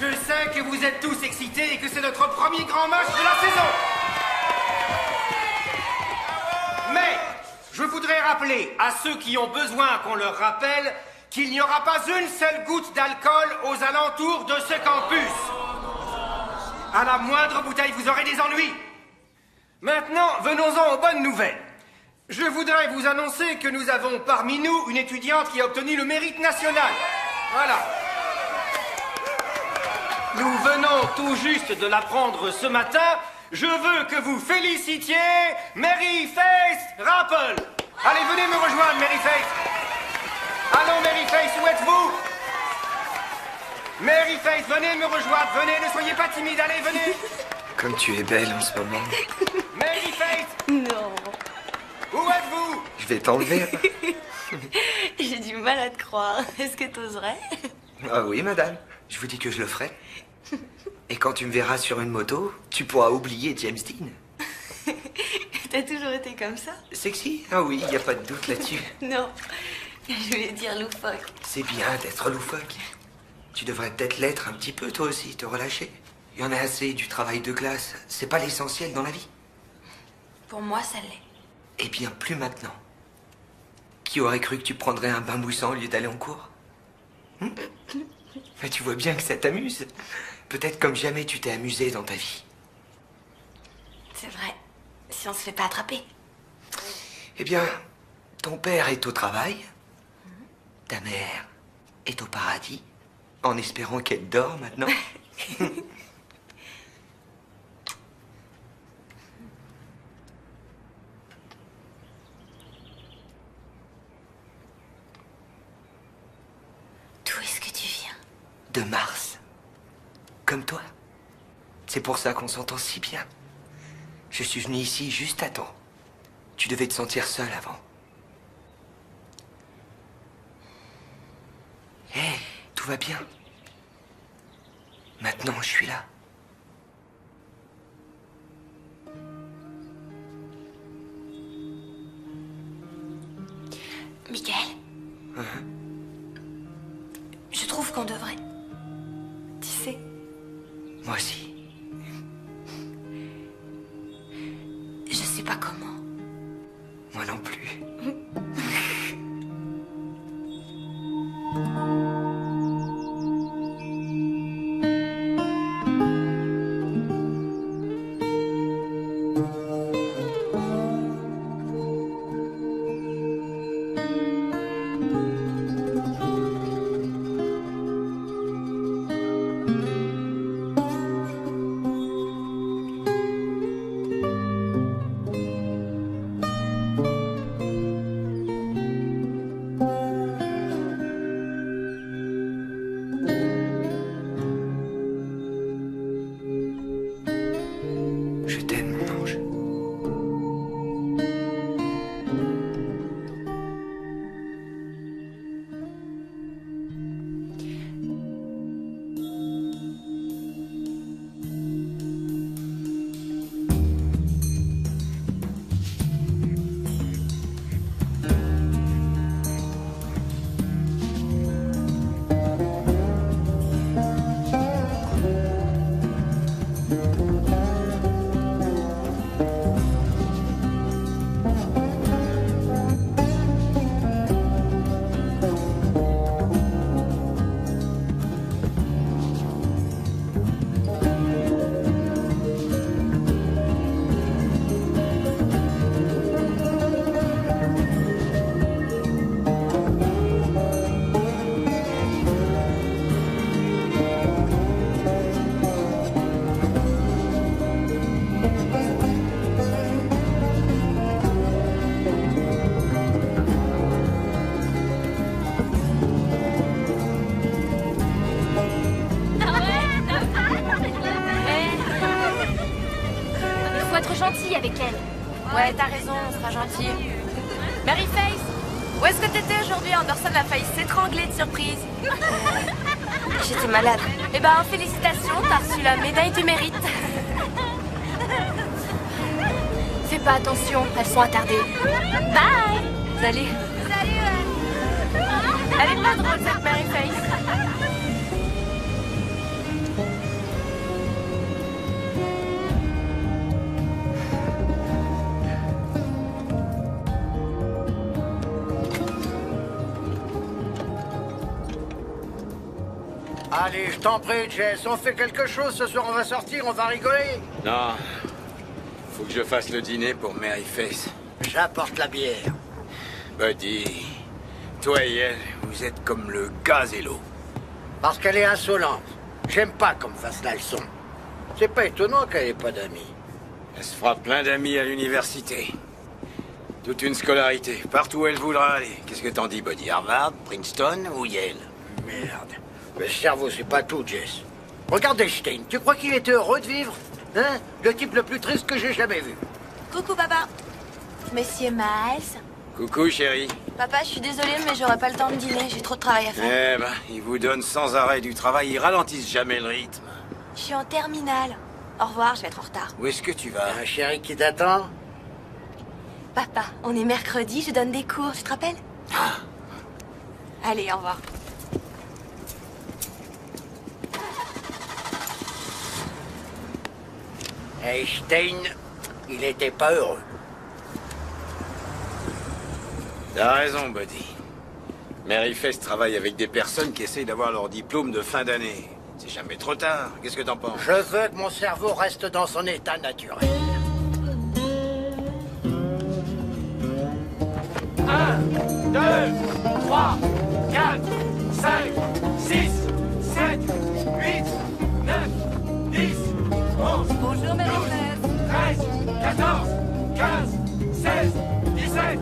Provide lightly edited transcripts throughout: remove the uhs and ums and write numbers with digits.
Je sais que vous êtes tous excités et que c'est notre premier grand match de la saison. Mais je voudrais rappeler à ceux qui ont besoin qu'on leur rappelle qu'il n'y aura pas une seule goutte d'alcool aux alentours de ce campus. À la moindre bouteille, vous aurez des ennuis. Maintenant, venons-en aux bonnes nouvelles. Je voudrais vous annoncer que nous avons parmi nous une étudiante qui a obtenu le mérite national. Voilà. Nous venons tout juste de l'apprendre ce matin. Je veux que vous félicitiez Mary Faith Rappel. Allez, venez me rejoindre, Mary Faith. Allons, Mary Faith, où êtes-vous? Mary Faith, venez me rejoindre. Venez, ne soyez pas timide. Allez, venez. Comme tu es belle en ce moment. Mary Faith. Non. Où êtes-vous? Je vais t'enlever. J'ai du mal à te croire. Est-ce que t'oserais? Ah oui, madame. Je vous dis que je le ferai. Et quand tu me verras sur une moto, tu pourras oublier James Dean. T'as toujours été comme ça? Sexy? Ah oui, il n'y a pas de doute là-dessus. Non. Je voulais dire loufoque. C'est bien d'être loufoque. Tu devrais peut-être l'être un petit peu, toi aussi, te relâcher. Il y en a assez du travail de classe. C'est pas l'essentiel dans la vie. Pour moi, ça l'est. Eh bien, plus maintenant. Qui aurait cru que tu prendrais un bain moussant au lieu d'aller en cours? Mais tu vois bien que ça t'amuse. Peut-être comme jamais tu t'es amusé dans ta vie. C'est vrai. Si on se fait pas attraper. Eh bien, ton père est au travail. Ta mère est au paradis. En espérant qu'elle dort maintenant. D'où est-ce que tu viens? De Mars. Comme toi. C'est pour ça qu'on s'entend si bien. Je suis venu ici juste à temps. Tu devais te sentir seul avant. Hé, tout va bien. Maintenant, je suis là. Michael? Je trouve qu'on devrait. Tu sais. Moi aussi. Je sais pas comment. Moi non plus. Je t'aime, mon ange. gentil avec elle. Ouais, t'as raison, on sera gentil. Mary Faith, où est-ce que t'étais aujourd'hui? Anderson a failli s'étrangler de surprise. J'étais malade. Eh ben, félicitations, t'as reçu la médaille du mérite. Fais pas attention, elles sont attardées. Bye. Salut. Salut. Elle est pas drôle, cette Mary Faith. Allez, je t'en prie, Jess, on fait quelque chose ce soir, on va sortir, on va rigoler. Non. Faut que je fasse le dîner pour Mary Face. J'apporte la bière. Buddy, toi et elle, vous êtes comme le gaz et l'eau. Parce qu'elle est insolente. J'aime pas qu'on me fasse la leçon. C'est pas étonnant qu'elle ait pas d'amis. Elle se fera plein d'amis à l'université. Toute une scolarité, partout où elle voudra aller. Qu'est-ce que t'en dis, Buddy? Harvard, Princeton ou Yale? Merde. Le cerveau, c'est pas tout, Jess. Regarde Einstein, tu crois qu'il était heureux de vivre? Hein? Le type le plus triste que j'ai jamais vu. Coucou, papa. Monsieur Miles. Coucou, chérie. Papa, je suis désolée, mais j'aurai pas le temps de dîner. J'ai trop de travail à faire. Eh ben, ils vous donnent sans arrêt du travail, ils ralentissent jamais le rythme. Je suis en terminale. Au revoir, je vais être en retard. Où est-ce que tu vas? Un chéri qui t'attend? Papa, on est mercredi, je donne des cours, tu te rappelles? Allez, au revoir. Einstein, il était pas heureux. T'as raison, Buddy. Mary Face travaille avec des personnes qui essayent d'avoir leur diplôme de fin d'année. C'est jamais trop tard. Qu'est-ce que t'en penses? Je veux que mon cerveau reste dans son état naturel. 1, 2, 3, 4, 5, 6, 7, 8, 9, 10, 11, Bonjour, Marie-Thérèse. 13, 14, 15, 16, 17.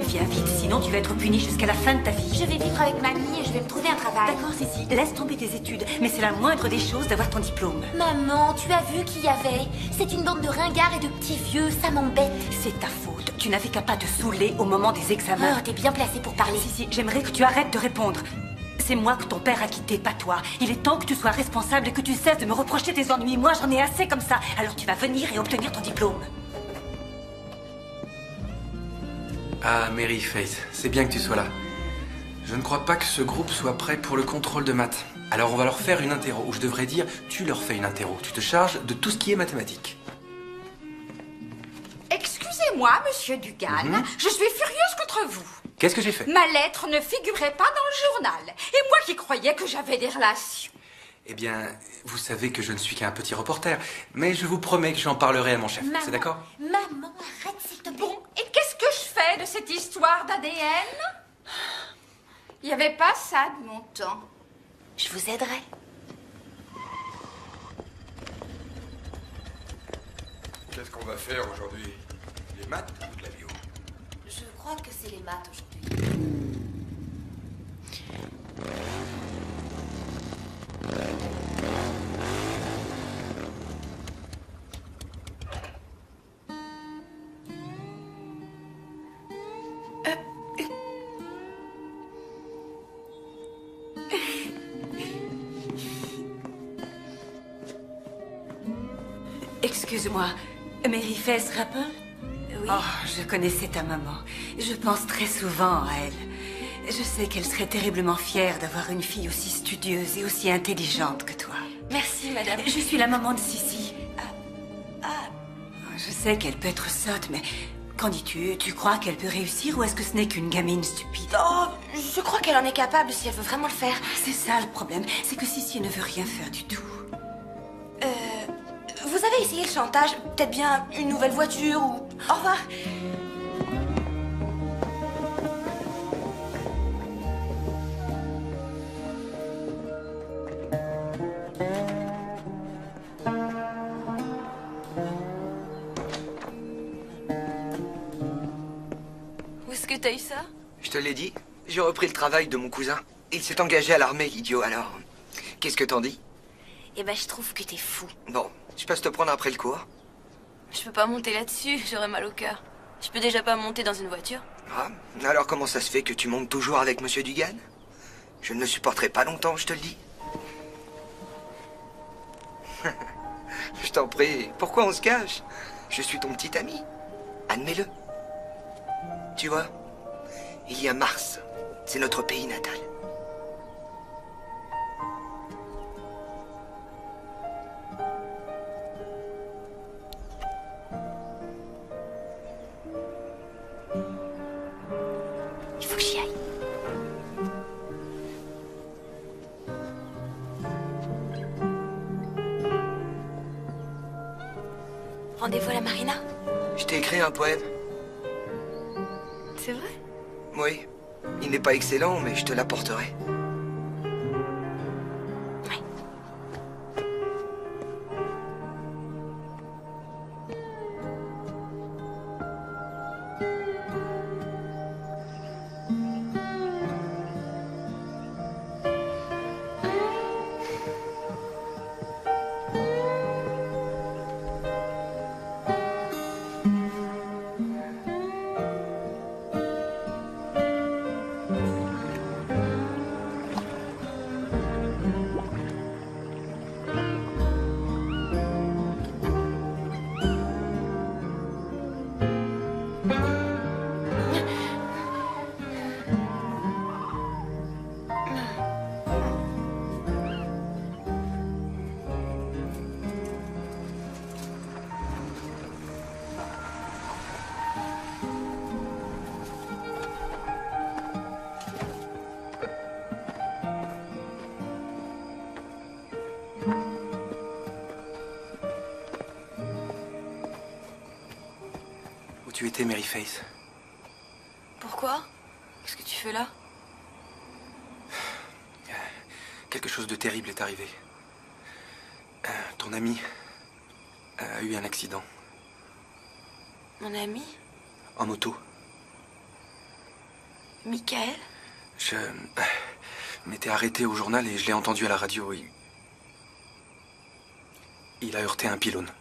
Viens vite, sinon tu vas être puni jusqu'à la fin de ta vie. Je vais vivre avec mamie et je vais me trouver un travail. D'accord, Cécile, laisse tomber tes études, mais c'est la moindre des choses d'avoir ton diplôme. Maman, tu as vu qui y avait? C'est une bande de ringards et de petits vieux, ça m'embête. C'est ta faute. Tu n'avais qu'à pas te saouler au moment des examens. Oh, t'es bien placée pour parler. Si, j'aimerais que tu arrêtes de répondre. C'est moi que ton père a quitté, pas toi. Il est temps que tu sois responsable et que tu cesses de me reprocher tes ennuis. Moi, j'en ai assez comme ça. Alors tu vas venir et obtenir ton diplôme. Ah, Mary Face, c'est bien que tu sois là. Je ne crois pas que ce groupe soit prêt pour le contrôle de maths. Alors on va leur faire une interro, ou je devrais dire, tu leur fais une interro. Tu te charges de tout ce qui est mathématiques. Excusez-moi, monsieur Dugan, je suis furieuse contre vous. Qu'est-ce que j'ai fait? Ma lettre ne figurait pas dans le journal. Et moi qui croyais que j'avais des relations. Eh bien, vous savez que je ne suis qu'un petit reporter, mais je vous promets que j'en parlerai à mon chef, c'est d'accord? Maman, arrête s'il te plaît. Bon, et qu'est-ce que je fais de cette histoire d'ADN? Il n'y avait pas ça de mon temps. Je vous aiderai. Qu'est-ce qu'on va faire aujourd'hui? Les maths ou de la bio? Je crois que c'est les maths aujourd'hui. Excuse-moi, Mary Face Rapple? Oui. Oh, je connaissais ta maman. Je pense très souvent à elle. Je sais qu'elle serait terriblement fière d'avoir une fille aussi studieuse et aussi intelligente que toi. Merci, madame. Je suis la maman de Sissi. Je sais qu'elle peut être sotte, mais qu'en dis-tu? Tu crois qu'elle peut réussir ou est-ce que ce n'est qu'une gamine stupide? Oh, je crois qu'elle en est capable si elle veut vraiment le faire. C'est ça le problème, c'est que Sissi ne veut rien faire du tout. Vous avez essayé le chantage? Peut-être bien une nouvelle voiture ou... Au revoir. Où est-ce que t'as eu ça? Je te l'ai dit, j'ai repris le travail de mon cousin. Il s'est engagé à l'armée, idiot, alors... Qu'est-ce que t'en dis? Eh ben, je trouve que t'es fou. Bon, je passe te prendre après le cours. Je peux pas monter là-dessus, j'aurais mal au cœur. Je peux déjà pas monter dans une voiture. Ah, alors comment ça se fait que tu montes toujours avec Monsieur Dugan? Je ne le supporterai pas longtemps, je te le dis. Je t'en prie, pourquoi on se cache? Je suis ton petit ami. Admets-le. Tu vois, il y a Mars. C'est notre pays natal. Rendez-vous à la marina? Je t'ai écrit un poème. C'est vrai? Oui. Il n'est pas excellent, mais je te l'apporterai. Tu étais Mary Face. Pourquoi? Qu'est-ce que tu fais là? Quelque chose de terrible est arrivé. Ton ami a eu un accident. Mon ami? En moto. Michael? Je m'étais arrêté au journal et je l'ai entendu à la radio. Il a heurté un pylône.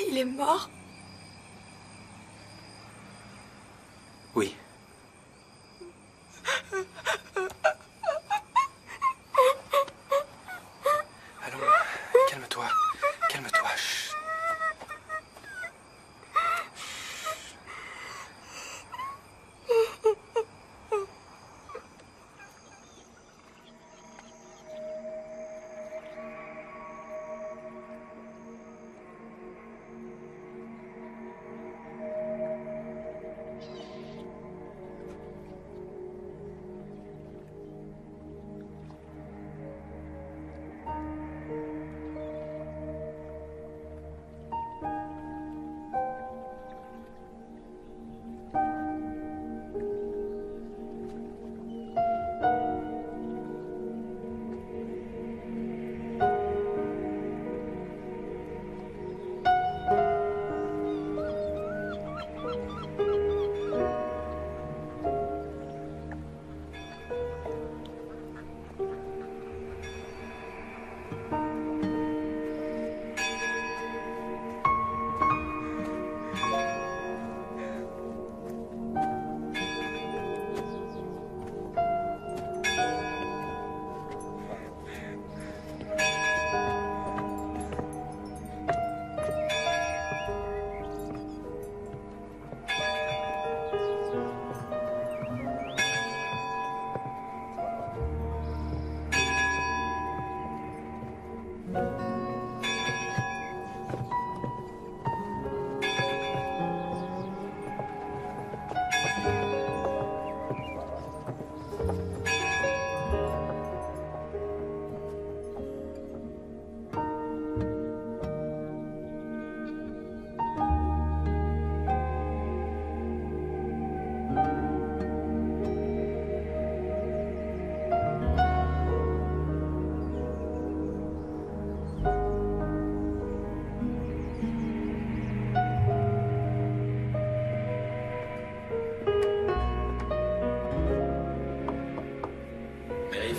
Il est mort? Oui. Allons, calme-toi. Calme-toi. Chut.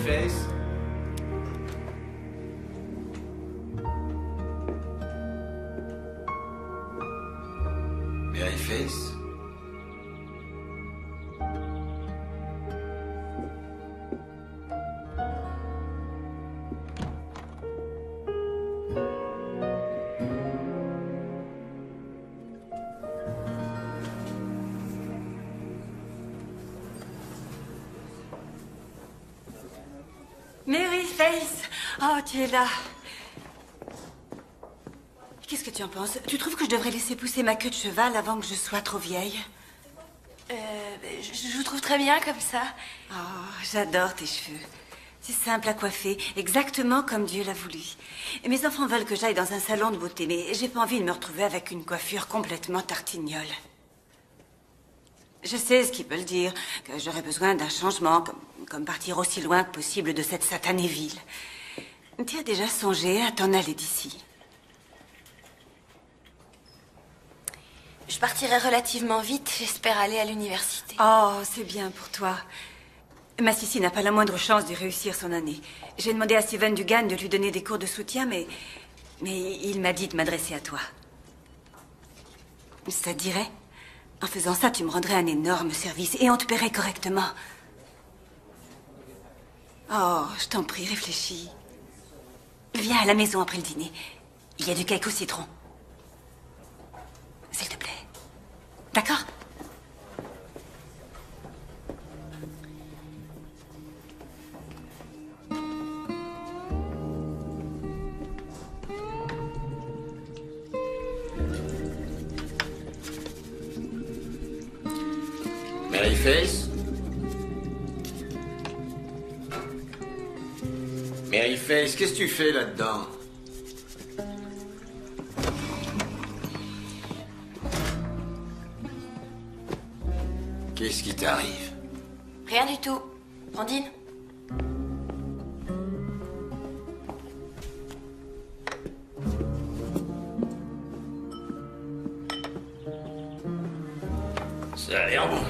Face. Mary Face. Mary Face! Oh, tu es là. Qu'est-ce que tu en penses? Tu trouves que je devrais laisser pousser ma queue de cheval avant que je sois trop vieille? Je vous trouve très bien comme ça. Oh, j'adore tes cheveux. C'est simple à coiffer, exactement comme Dieu l'a voulu. Et mes enfants veulent que j'aille dans un salon de beauté, mais j'ai pas envie de me retrouver avec une coiffure complètement tartignole. Je sais ce qu'ils veulent dire, que j'aurais besoin d'un changement, comme partir aussi loin que possible de cette satanée ville. Tu as déjà songé à t'en aller d'ici? Je partirai relativement vite, j'espère aller à l'université. Oh, c'est bien pour toi. Ma Sissi n'a pas la moindre chance de réussir son année. J'ai demandé à Steven Dugan de lui donner des cours de soutien, mais il m'a dit de m'adresser à toi. Ça te dirait? En faisant ça, tu me rendrais un énorme service et on te paierait correctement. Oh, je t'en prie, réfléchis. Viens à la maison après le dîner. Il y a du cake au citron. S'il te plaît. D'accord? Maryface? Maryface, qu'est-ce que tu fais là-dedans? Qu'est-ce qui t'arrive? Rien du tout. Brandine? Ça a l'air bon.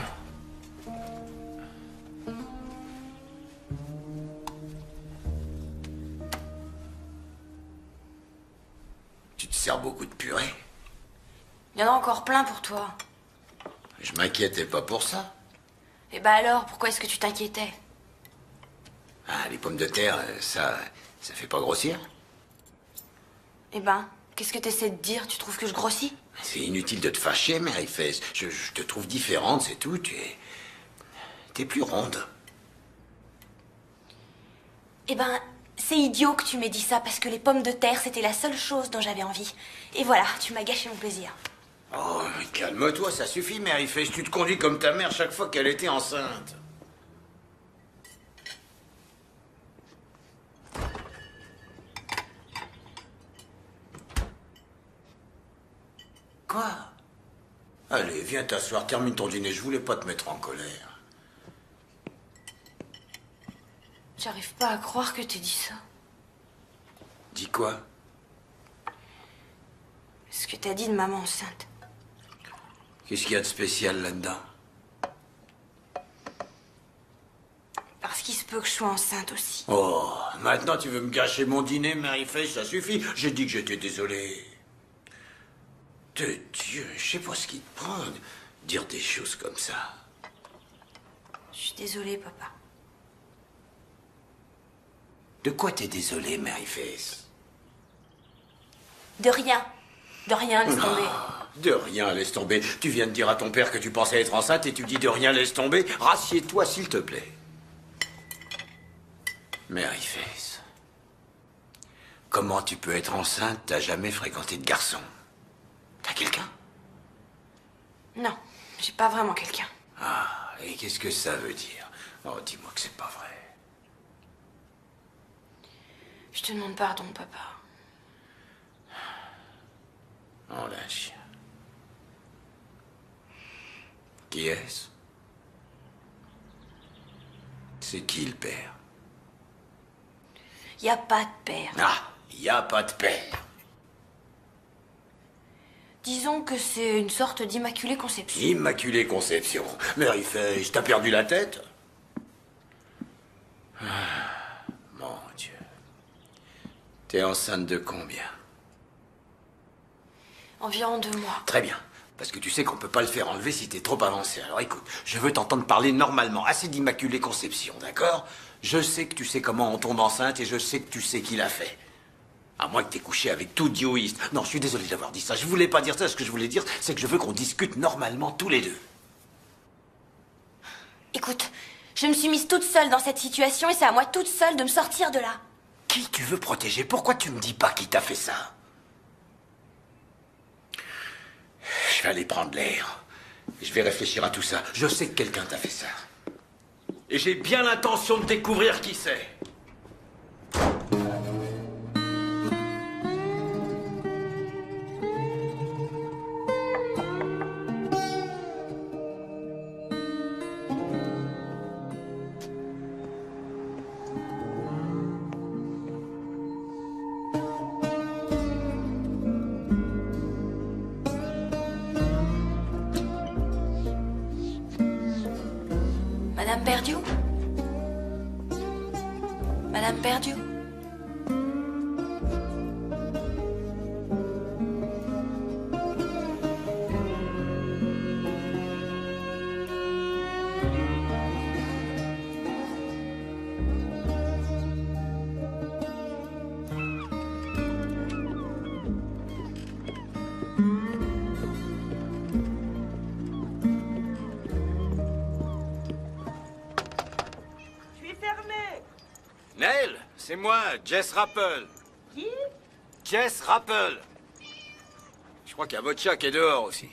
Tu te sers beaucoup de purée? Il y en a encore plein pour toi. Je m'inquiétais pas pour ça. Et bah alors, pourquoi est-ce que tu t'inquiétais? Ah, les pommes de terre, ça fait pas grossir? Eh ben, qu'est-ce que t'essaies de dire? Tu trouves que je grossis? C'est inutile de te fâcher, Maryface. Je te trouve différente, c'est tout. T'es plus ronde. Eh ben, c'est idiot que tu m'aies dit ça, parce que les pommes de terre, c'était la seule chose dont j'avais envie. Et voilà, tu m'as gâché mon plaisir. Oh, mais calme-toi, ça suffit, Maryface. Tu te conduis comme ta mère chaque fois qu'elle était enceinte. Quoi? Allez, viens t'asseoir, termine ton dîner. Je voulais pas te mettre en colère. J'arrive pas à croire que t'aies dit ça. Dis quoi? Ce que t'as dit de maman enceinte. Qu'est-ce qu'il y a de spécial là-dedans? Parce qu'il se peut que je sois enceinte aussi. Oh, maintenant tu veux me gâcher mon dîner, Maryface, ça suffit. J'ai dit que j'étais désolé. De Dieu, je sais pas ce qui te prend de dire des choses comme ça. Je suis désolée, papa. De quoi t'es désolé, Maryface? De rien. De rien, laisse tomber. De rien, laisse tomber. Tu viens de dire à ton père que tu pensais être enceinte et tu dis de rien, laisse tomber. Rassieds-toi, s'il te plaît. Maryface, comment tu peux être enceinte? T'as jamais fréquenté de garçon? T'as quelqu'un? Non, j'ai pas vraiment quelqu'un. Ah, et qu'est-ce que ça veut dire? Oh, dis-moi que c'est pas vrai. Je te demande pardon, papa. Oh, la chien. Qui est-ce? C'est qui le père? Y a pas de père. Ah, y a pas de père. Disons que c'est une sorte d'immaculée conception. Immaculée conception. Maryface, t'as perdu la tête? Ah, mon Dieu. T'es enceinte de combien? Environ 2 mois. Très bien. Parce que tu sais qu'on peut pas le faire enlever si t'es trop avancé. Alors écoute, je veux t'entendre parler normalement. Assez d'immaculée conception, d'accord? Je sais que tu sais comment on tombe enceinte et je sais que tu sais qui l'a fait. À moins que t'aies couché avec tout dioïste. Non, je suis désolé d'avoir dit ça. Je voulais pas dire ça. Ce que je voulais dire, c'est que je veux qu'on discute normalement tous les deux. Écoute, je me suis mise toute seule dans cette situation et c'est à moi toute seule de me sortir de là. Qui tu veux protéger? Pourquoi tu me dis pas qui t'a fait ça? Je vais aller prendre l'air. Je vais réfléchir à tout ça. Je sais que quelqu'un t'a fait ça. Et j'ai bien l'intention de découvrir qui c'est. Madame Perdieu? Madame Perdieu? Neil, c'est moi, Jess Rappel. Qui? Jess Rappel. Je crois qu'il y a votre chat qui est dehors aussi.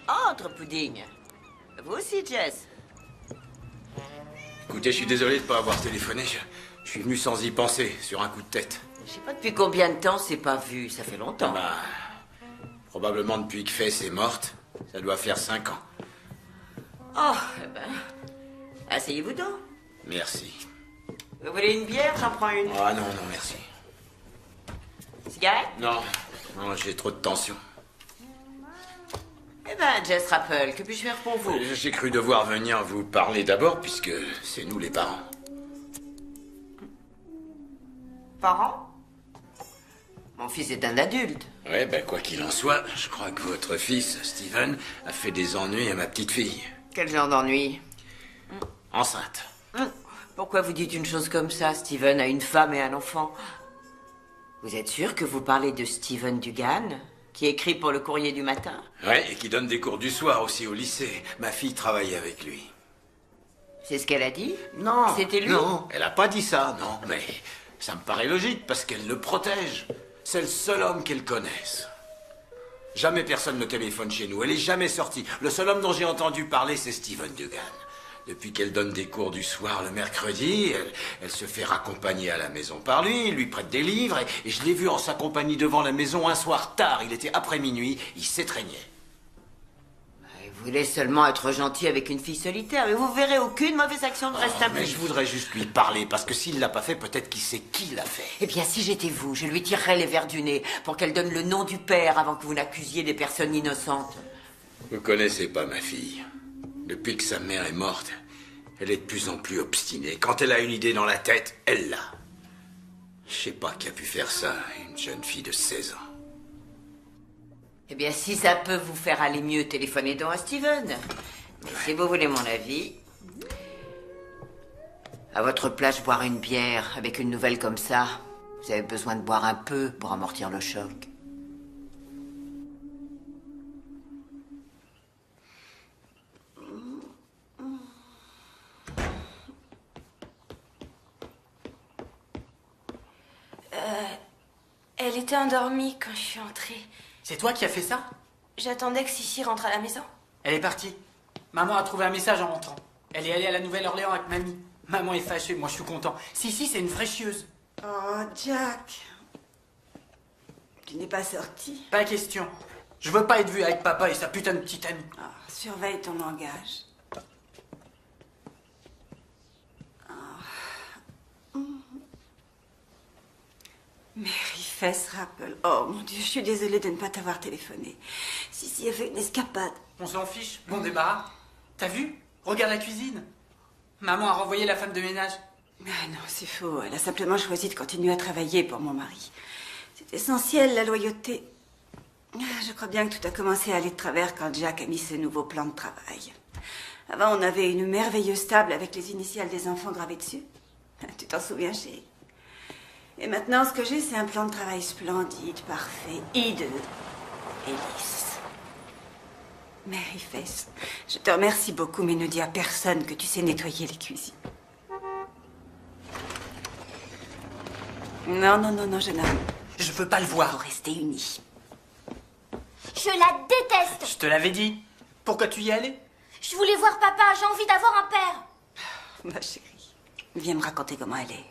Entre, Pudding. Vous aussi, Jess. Écoutez, je suis désolé de ne pas avoir téléphoné. Je suis venu sans y penser, sur un coup de tête. Je sais pas depuis combien de temps c'est pas vu. Ça fait longtemps. Bah, probablement depuis que Faith est morte. Ça doit faire 5 ans. Oh, eh ben... Asseyez-vous donc. Merci. Vous voulez une bière? J'en prends une. Ah non, non, merci. Cigarette? Non, non, j'ai trop de tension. Eh ben, Jess Rappel, que puis-je faire pour vous? J'ai cru devoir venir vous parler d'abord, puisque c'est nous les parents. Parents? Mon fils est un adulte. Ouais, ben quoi qu'il en soit, je crois que votre fils, Steven, a fait des ennuis à ma petite fille. Quel genre d'ennui? Enceinte. Pourquoi vous dites une chose comme ça? Steven a une femme et un enfant. Vous êtes sûr que vous parlez de Steven Dugan, qui écrit pour le Courrier du matin? Ouais, et qui donne des cours du soir aussi au lycée. Ma fille travaille avec lui. C'est ce qu'elle a dit? Non. C'était lui? Non, elle a pas dit ça, non. Mais ça me paraît logique, parce qu'elle le protège. C'est le seul homme qu'elle connaisse. Jamais personne ne téléphone chez nous. Elle est jamais sortie. Le seul homme dont j'ai entendu parler, c'est Steven Dugan. Depuis qu'elle donne des cours du soir le mercredi, elle se fait raccompagner à la maison par lui, il lui prête des livres, et je l'ai vu en sa compagnie devant la maison un soir tard. Il était après minuit, il s'étreignait. Vous voulez seulement être gentil avec une fille solitaire, mais vous verrez aucune mauvaise action de reste Mais je voudrais juste lui parler, parce que s'il l'a pas fait, peut-être qu'il sait qui l'a fait. Eh bien, si j'étais vous, je lui tirerais les verres du nez pour qu'elle donne le nom du père avant que vous n'accusiez des personnes innocentes. Vous connaissez pas ma fille. Depuis que sa mère est morte, elle est de plus en plus obstinée. Quand elle a une idée dans la tête, elle l'a. Je sais pas qui a pu faire ça, une jeune fille de 16 ans. Eh bien, si ça peut vous faire aller mieux, téléphonez donc à Steven. Mais si vous voulez mon avis, à votre place, boire une bière avec une nouvelle comme ça, vous avez besoin de boire un peu pour amortir le choc. Elle était endormie quand je suis entrée. C'est toi qui as fait ça? J'attendais que Sissi rentre à la maison. Elle est partie. Maman a trouvé un message en rentrant. Elle est allée à la Nouvelle-Orléans avec mamie. Maman est fâchée, moi je suis content. Si, c'est une fraîchieuse. Oh, Jack. Tu n'es pas sorti? Pas question. Je veux pas être vu avec papa et sa putain de petite amie. Oh, surveille ton langage. Mary Fess Rappel. Oh mon Dieu, je suis désolée de ne pas t'avoir téléphoné. Si, a fait une escapade. On s'en fiche, bon débarras. T'as vu? Regarde la cuisine. Maman a renvoyé la femme de ménage. Ah non, c'est faux. Elle a simplement choisi de continuer à travailler pour mon mari. C'est essentiel, la loyauté. Je crois bien que tout a commencé à aller de travers quand Jack a mis ce nouveau plan de travail. Avant, on avait une merveilleuse table avec les initiales des enfants gravées dessus. Tu t'en souviens, chérie? Et maintenant, ce que j'ai, c'est un plan de travail splendide, parfait, hideux et lisse. Mary Fess, je te remercie beaucoup, mais ne dis à personne que tu sais nettoyer les cuisines. Non, jeune homme. Je veux pas le voir. Faut rester unis. Je la déteste. Je te l'avais dit. Pourquoi tu y es allée? Je voulais voir papa, j'ai envie d'avoir un père. Ma chérie, viens me raconter comment elle est.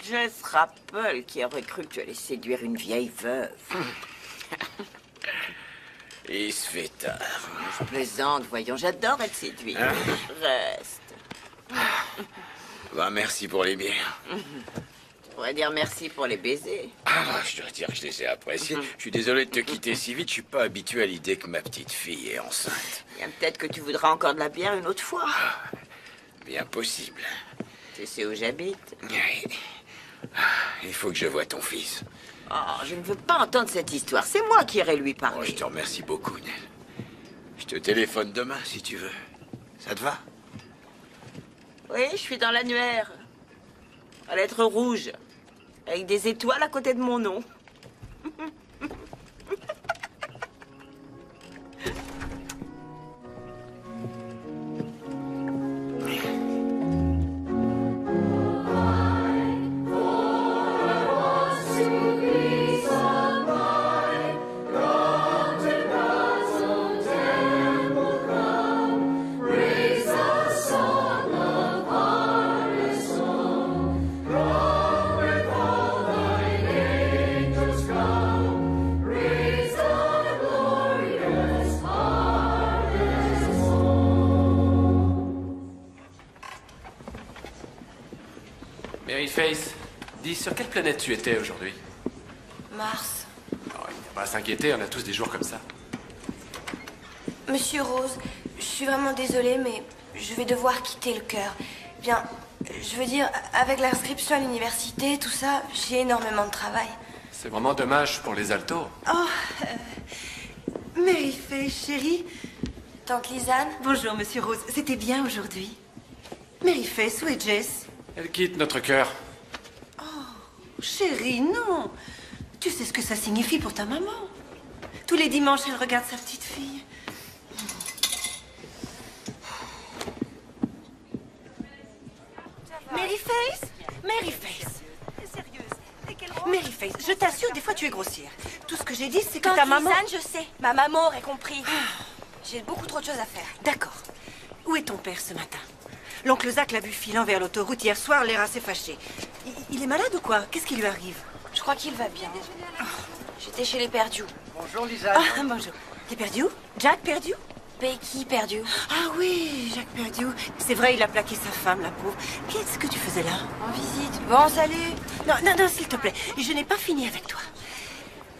Jess Rappel qui aurait cru que tu allais séduire une vieille veuve. Il se fait tard. Je plaisante, voyons, j'adore être séduite. Hein? Reste. Bah, merci pour les bières. Tu pourrais dire merci pour les baisers. Ah, je dois dire que je les ai appréciés. Je suis désolé de te quitter si vite. Je suis pas habitué à l'idée que ma petite fille est enceinte. Bien, peut-être que tu voudras encore de la bière une autre fois. Bien possible. Tu sais où j'habite? Oui. Il faut que je voie ton fils. Oh, je ne veux pas entendre cette histoire. C'est moi qui irai lui parler. Oh, je te remercie beaucoup, Nell. Je te téléphone demain, si tu veux. Ça te va? Oui, je suis dans l'annuaire. À lettres rouges. Avec des étoiles à côté de mon nom. Maryface, dis, sur quelle planète tu étais aujourd'hui? Mars. Oh, il n'y a pas à s'inquiéter, on a tous des jours comme ça. Monsieur Rose, je suis vraiment désolée, mais je vais devoir quitter le chœur. Bien, je veux dire, avec l'inscription à l'université, tout ça, j'ai énormément de travail. C'est vraiment dommage pour les altos. Oh, Maryface, chérie. Tante Lisanne. Bonjour, Monsieur Rose. C'était bien aujourd'hui. Maryface, où est Jess? Elle quitte notre cœur. Oh, chérie, non. Tu sais ce que ça signifie pour ta maman. Tous les dimanches, elle regarde sa petite fille. Maryface? Maryface. Maryface, je t'assure, des fois tu es grossière. Tout ce que j'ai dit, c'est que Tante ta maman... Lisanne, je sais. Ma maman aurait compris. J'ai beaucoup trop de choses à faire. D'accord. Où est ton père ce matin? L'oncle Zach l'a vu filant vers l'autoroute hier soir, l'air assez fâché. Il est malade ou quoi? Qu'est-ce qui lui arrive? Je crois qu'il va bien. J'étais chez les Perdus. Bonjour, Lisa. Ah, bonjour. Les Perdus? Jack Perdue? Becky Perdue. Ah oui, Jack Perdue. C'est vrai, il a plaqué sa femme, la pauvre. Qu'est-ce que tu faisais là? En visite. Bon, salut. Non, non, non, s'il te plaît. Je n'ai pas fini avec toi.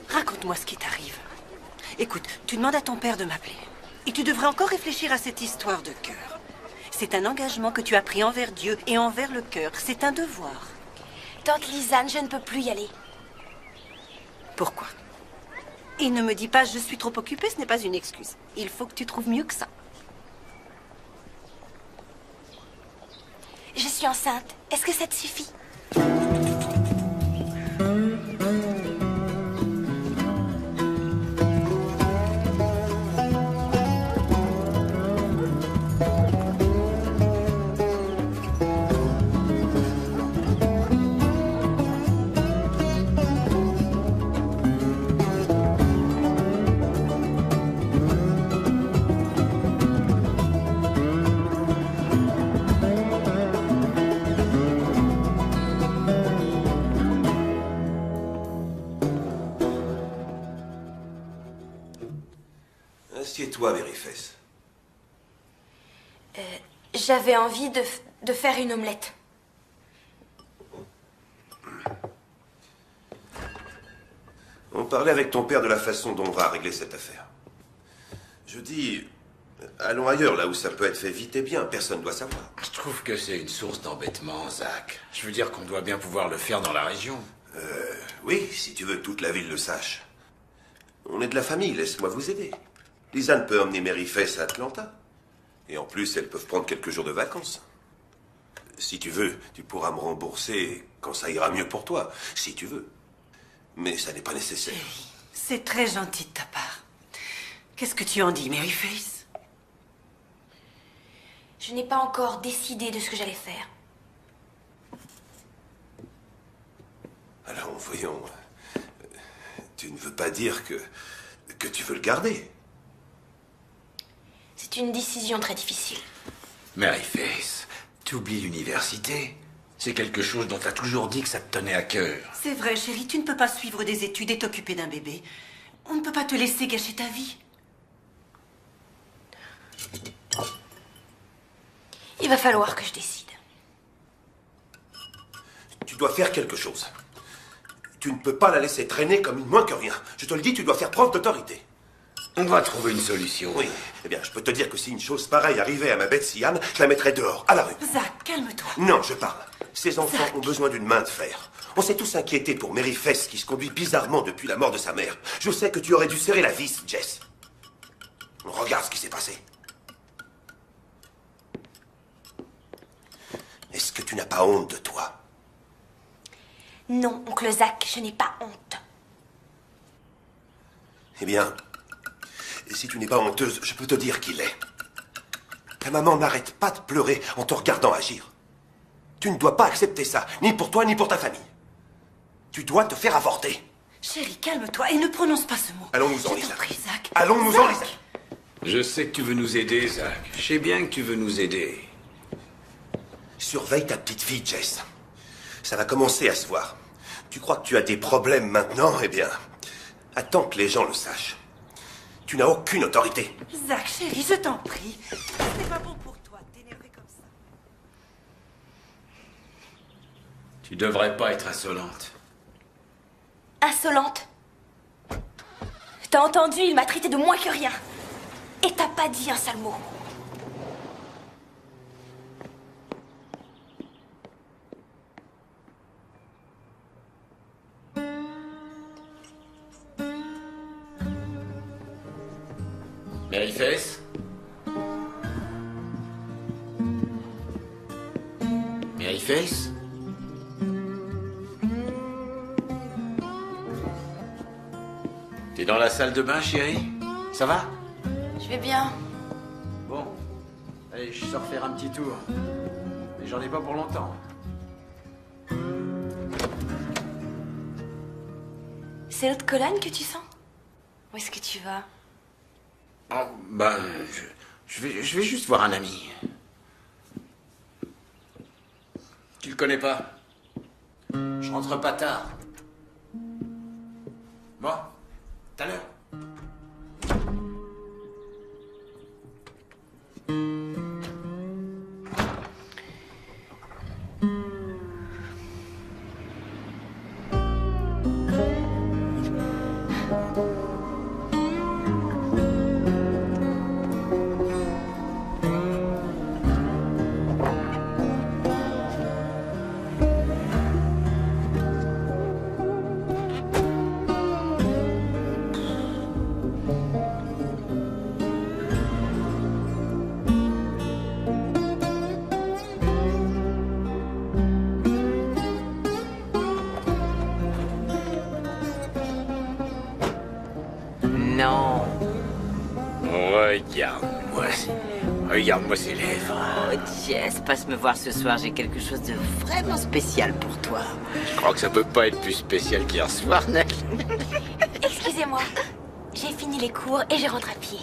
Raconte-moi ce qui t'arrive. Écoute, tu demandes à ton père de m'appeler. Et tu devrais encore réfléchir à cette histoire de cœur. C'est un engagement que tu as pris envers Dieu et envers le cœur. C'est un devoir. Tante Lisanne, je ne peux plus y aller. Pourquoi? Et ne me dis pas, je suis trop occupée, ce n'est pas une excuse. Il faut que tu trouves mieux que ça. Je suis enceinte. Est-ce que ça te suffit? Assieds-toi, Maryface. J'avais envie de faire une omelette. On parlait avec ton père de la façon dont on va régler cette affaire. Je dis, allons ailleurs, là où ça peut être fait vite et bien. Personne ne doit savoir. Je trouve que c'est une source d'embêtement, Zach. Je veux dire qu'on doit bien pouvoir le faire dans la région. Oui, si tu veux que toute la ville le sache. On est de la famille, laisse-moi vous aider. Lisanne peut emmener Maryface à Atlanta. Et en plus, elles peuvent prendre quelques jours de vacances. Si tu veux, tu pourras me rembourser quand ça ira mieux pour toi. Si tu veux. Mais ça n'est pas nécessaire. C'est très gentil de ta part. Qu'est-ce que tu en dis, Maryface? Je n'ai pas encore décidé de ce que j'allais faire. Alors, voyons. Tu ne veux pas dire que tu veux le garder? C'est une décision très difficile. Maryface, t'oublies l'université. C'est quelque chose dont t'as toujours dit que ça te tenait à cœur. C'est vrai, chérie, tu ne peux pas suivre des études et t'occuper d'un bébé. On ne peut pas te laisser gâcher ta vie. Il va falloir que je décide. Tu dois faire quelque chose. Tu ne peux pas la laisser traîner comme une moins que rien. Je te le dis, tu dois faire preuve d'autorité. On va trouver une solution. Oui. Eh bien, je peux te dire que si une chose pareille arrivait à ma Betsy Ann, je la mettrais dehors, à la rue. Zach, calme-toi. Non, je parle. Ces enfants ont besoin d'une main de fer. On s'est tous inquiétés pour Mary Fess, qui se conduit bizarrement depuis la mort de sa mère. Je sais que tu aurais dû serrer la vis, Jess. Regarde ce qui s'est passé. Est-ce que tu n'as pas honte de toi? Non, oncle Zach, je n'ai pas honte. Eh bien, si tu n'es pas honteuse, je peux te dire qu'il est. Ta maman n'arrête pas de pleurer en te regardant agir. Tu ne dois pas accepter ça, ni pour toi, ni pour ta famille. Tu dois te faire avorter. Chérie, calme-toi et ne prononce pas ce mot. Allons-nous-en, Lisa. Zach. Allons-nous-en, Lisa. Je sais que tu veux nous aider, Zach. Je sais bien que tu veux nous aider. Surveille ta petite fille, Jess. Ça va commencer à se voir. Tu crois que tu as des problèmes maintenant? Eh bien, attends que les gens le sachent. Tu n'as aucune autorité. Zach, chérie, je t'en prie. C'est pas bon pour toi de t'énerver comme ça. Tu devrais pas être insolente. Insolente. T'as entendu, il m'a traité de moins que rien. Et t'as pas dit un seul mot. Mary Fess? Mary Fess? T'es dans la salle de bain, chérie? Ça va? Je vais bien. Bon. Allez, je sors faire un petit tour. Mais j'en ai pas pour longtemps. C'est l'autre colonne que tu sens? Où est-ce que tu vas? Oh, ben, je vais juste voir un ami. Tu le connais pas? Je rentre pas tard. Bon, tout à l'heure. Non. Regarde-moi ces lèvres. Oh, Jess, passe me voir ce soir, j'ai quelque chose de vraiment spécial pour toi. Je crois que ça peut pas être plus spécial qu'hier soir, Nell. Excusez-moi. J'ai fini les cours et je rentre à pied.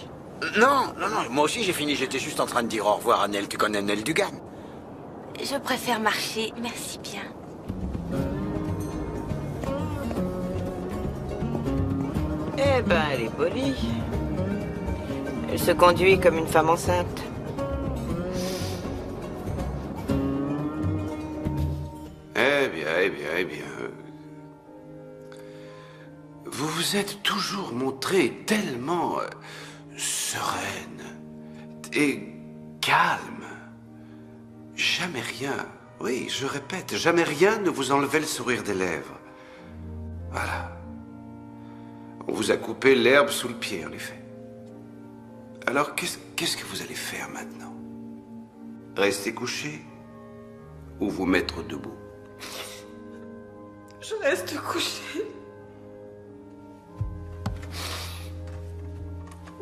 Non, moi aussi j'ai fini, j'étais juste en train de dire au revoir à Nell. Tu connais Nell Dugan? Je préfère marcher, merci bien. Eh ben, elle est polie. Elle se conduit comme une femme enceinte. Eh bien. Vous vous êtes toujours montré tellement sereine et calme. Jamais rien, oui, je répète, jamais rien ne vous enlevait le sourire des lèvres. Voilà. On vous a coupé l'herbe sous le pied, en effet. Alors, qu'est-ce que vous allez faire maintenant? Rester couché ou vous mettre debout? Je reste couchée.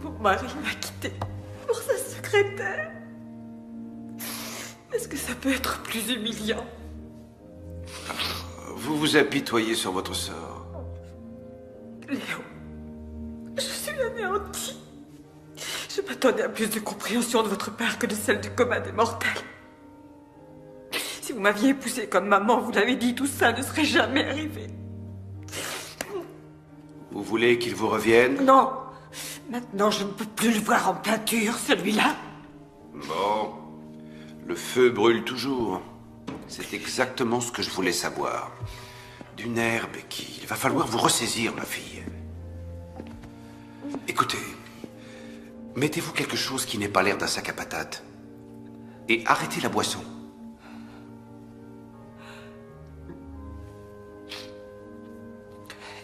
Mon mari m'a quittée pour sa secrétaire. Est-ce que ça peut être plus humiliant? Vous vous apitoyez sur votre sort. Léo, je suis anéantie. Je m'attendais à plus de compréhension de votre part que de celle du commun des mortels. Si vous m'aviez épousée comme maman, vous l'avez dit, tout ça ne serait jamais arrivé. Vous voulez qu'il vous revienne? Non. Maintenant, je ne peux plus le voir en peinture, celui-là. Bon. Le feu brûle toujours. C'est exactement ce que je voulais savoir. Du nerf, Becky. Il va falloir vous ressaisir, ma fille. Écoutez, mettez-vous quelque chose qui n'ait pas l'air d'un sac à patates. Et arrêtez la boisson.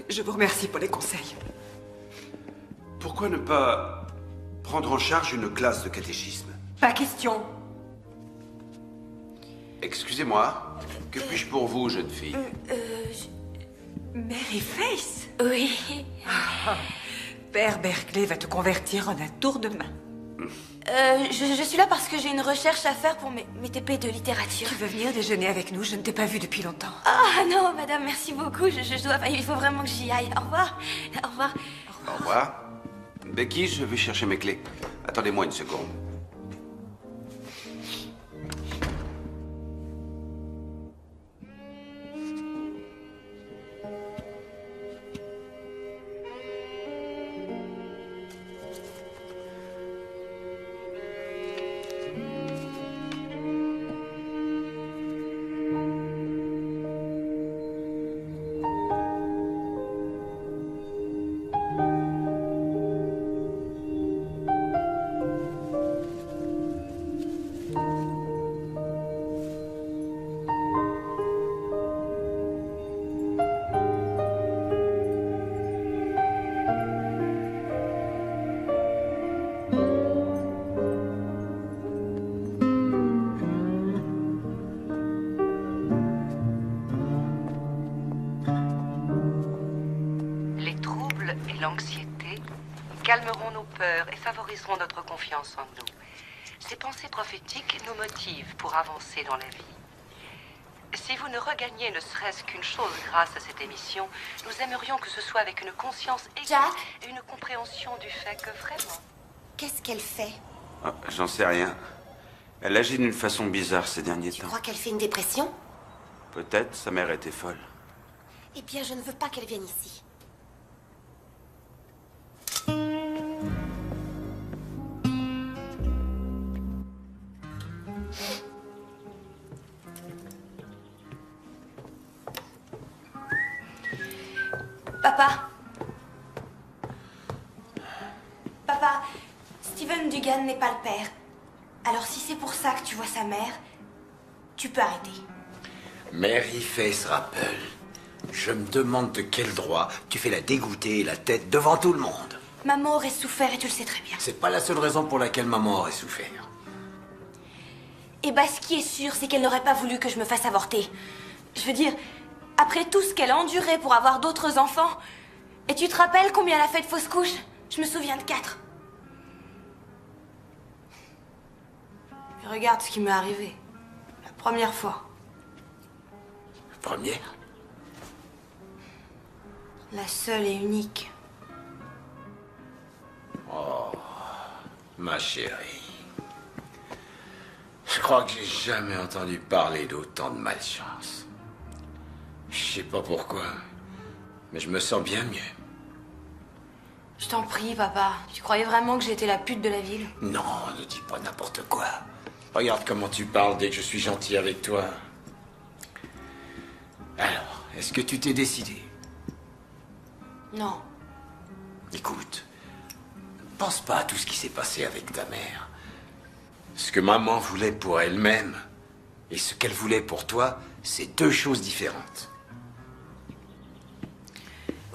Je vous remercie pour les conseils. Pourquoi ne pas prendre en charge une classe de catéchisme? Pas question. Excusez-moi, que puis-je pour vous, jeune fille? Mary Face? Oui. Père Berkeley va te convertir en un tour de main. Je suis là parce que j'ai une recherche à faire pour mes TP de littérature. Tu veux venir déjeuner avec nous? Je ne t'ai pas vu depuis longtemps. Ah non, madame, merci beaucoup. Je dois... Il faut vraiment que j'y aille. Au revoir. Au revoir. Au revoir. Becky, je vais chercher mes clés. Attendez-moi une seconde. L'anxiété calmeront nos peurs et favoriseront notre confiance en nous. Ces pensées prophétiques nous motivent pour avancer dans la vie. Si vous ne regagnez ne serait-ce qu'une chose grâce à cette émission, nous aimerions que ce soit avec une conscience aiguë et une compréhension du fait que vraiment... Qu'est-ce qu'elle fait? Ah, j'en sais rien. Elle agit d'une façon bizarre ces derniers temps. Tu crois qu'elle fait une dépression? Peut-être, sa mère était folle. Eh bien, je ne veux pas qu'elle vienne ici. Papa. Papa, Steven Dugan n'est pas le père. Alors si c'est pour ça que tu vois sa mère, tu peux arrêter. Mary Face Rappel, je me demande de quel droit tu fais la dégoûter et la tête devant tout le monde. Maman aurait souffert et tu le sais très bien. C'est pas la seule raison pour laquelle maman aurait souffert. Et bah ce qui est sûr, c'est qu'elle n'aurait pas voulu que je me fasse avorter. Je veux dire, après tout ce qu'elle a enduré pour avoir d'autres enfants, et tu te rappelles combien elle a fait de fausses couches? Je me souviens de 4. Et regarde ce qui m'est arrivé. La première fois. Première? La seule et unique. Oh, ma chérie. Je crois que j'ai jamais entendu parler d'autant de malchance. Je sais pas pourquoi, mais je me sens bien mieux. Je t'en prie, papa. Tu croyais vraiment que j'étais la pute de la ville? Non, ne dis pas n'importe quoi. Regarde comment tu parles dès que je suis gentil avec toi. Alors, est-ce que tu t'es décidé? Non. Écoute, ne pense pas à tout ce qui s'est passé avec ta mère. Ce que maman voulait pour elle-même et ce qu'elle voulait pour toi, c'est 2 choses différentes.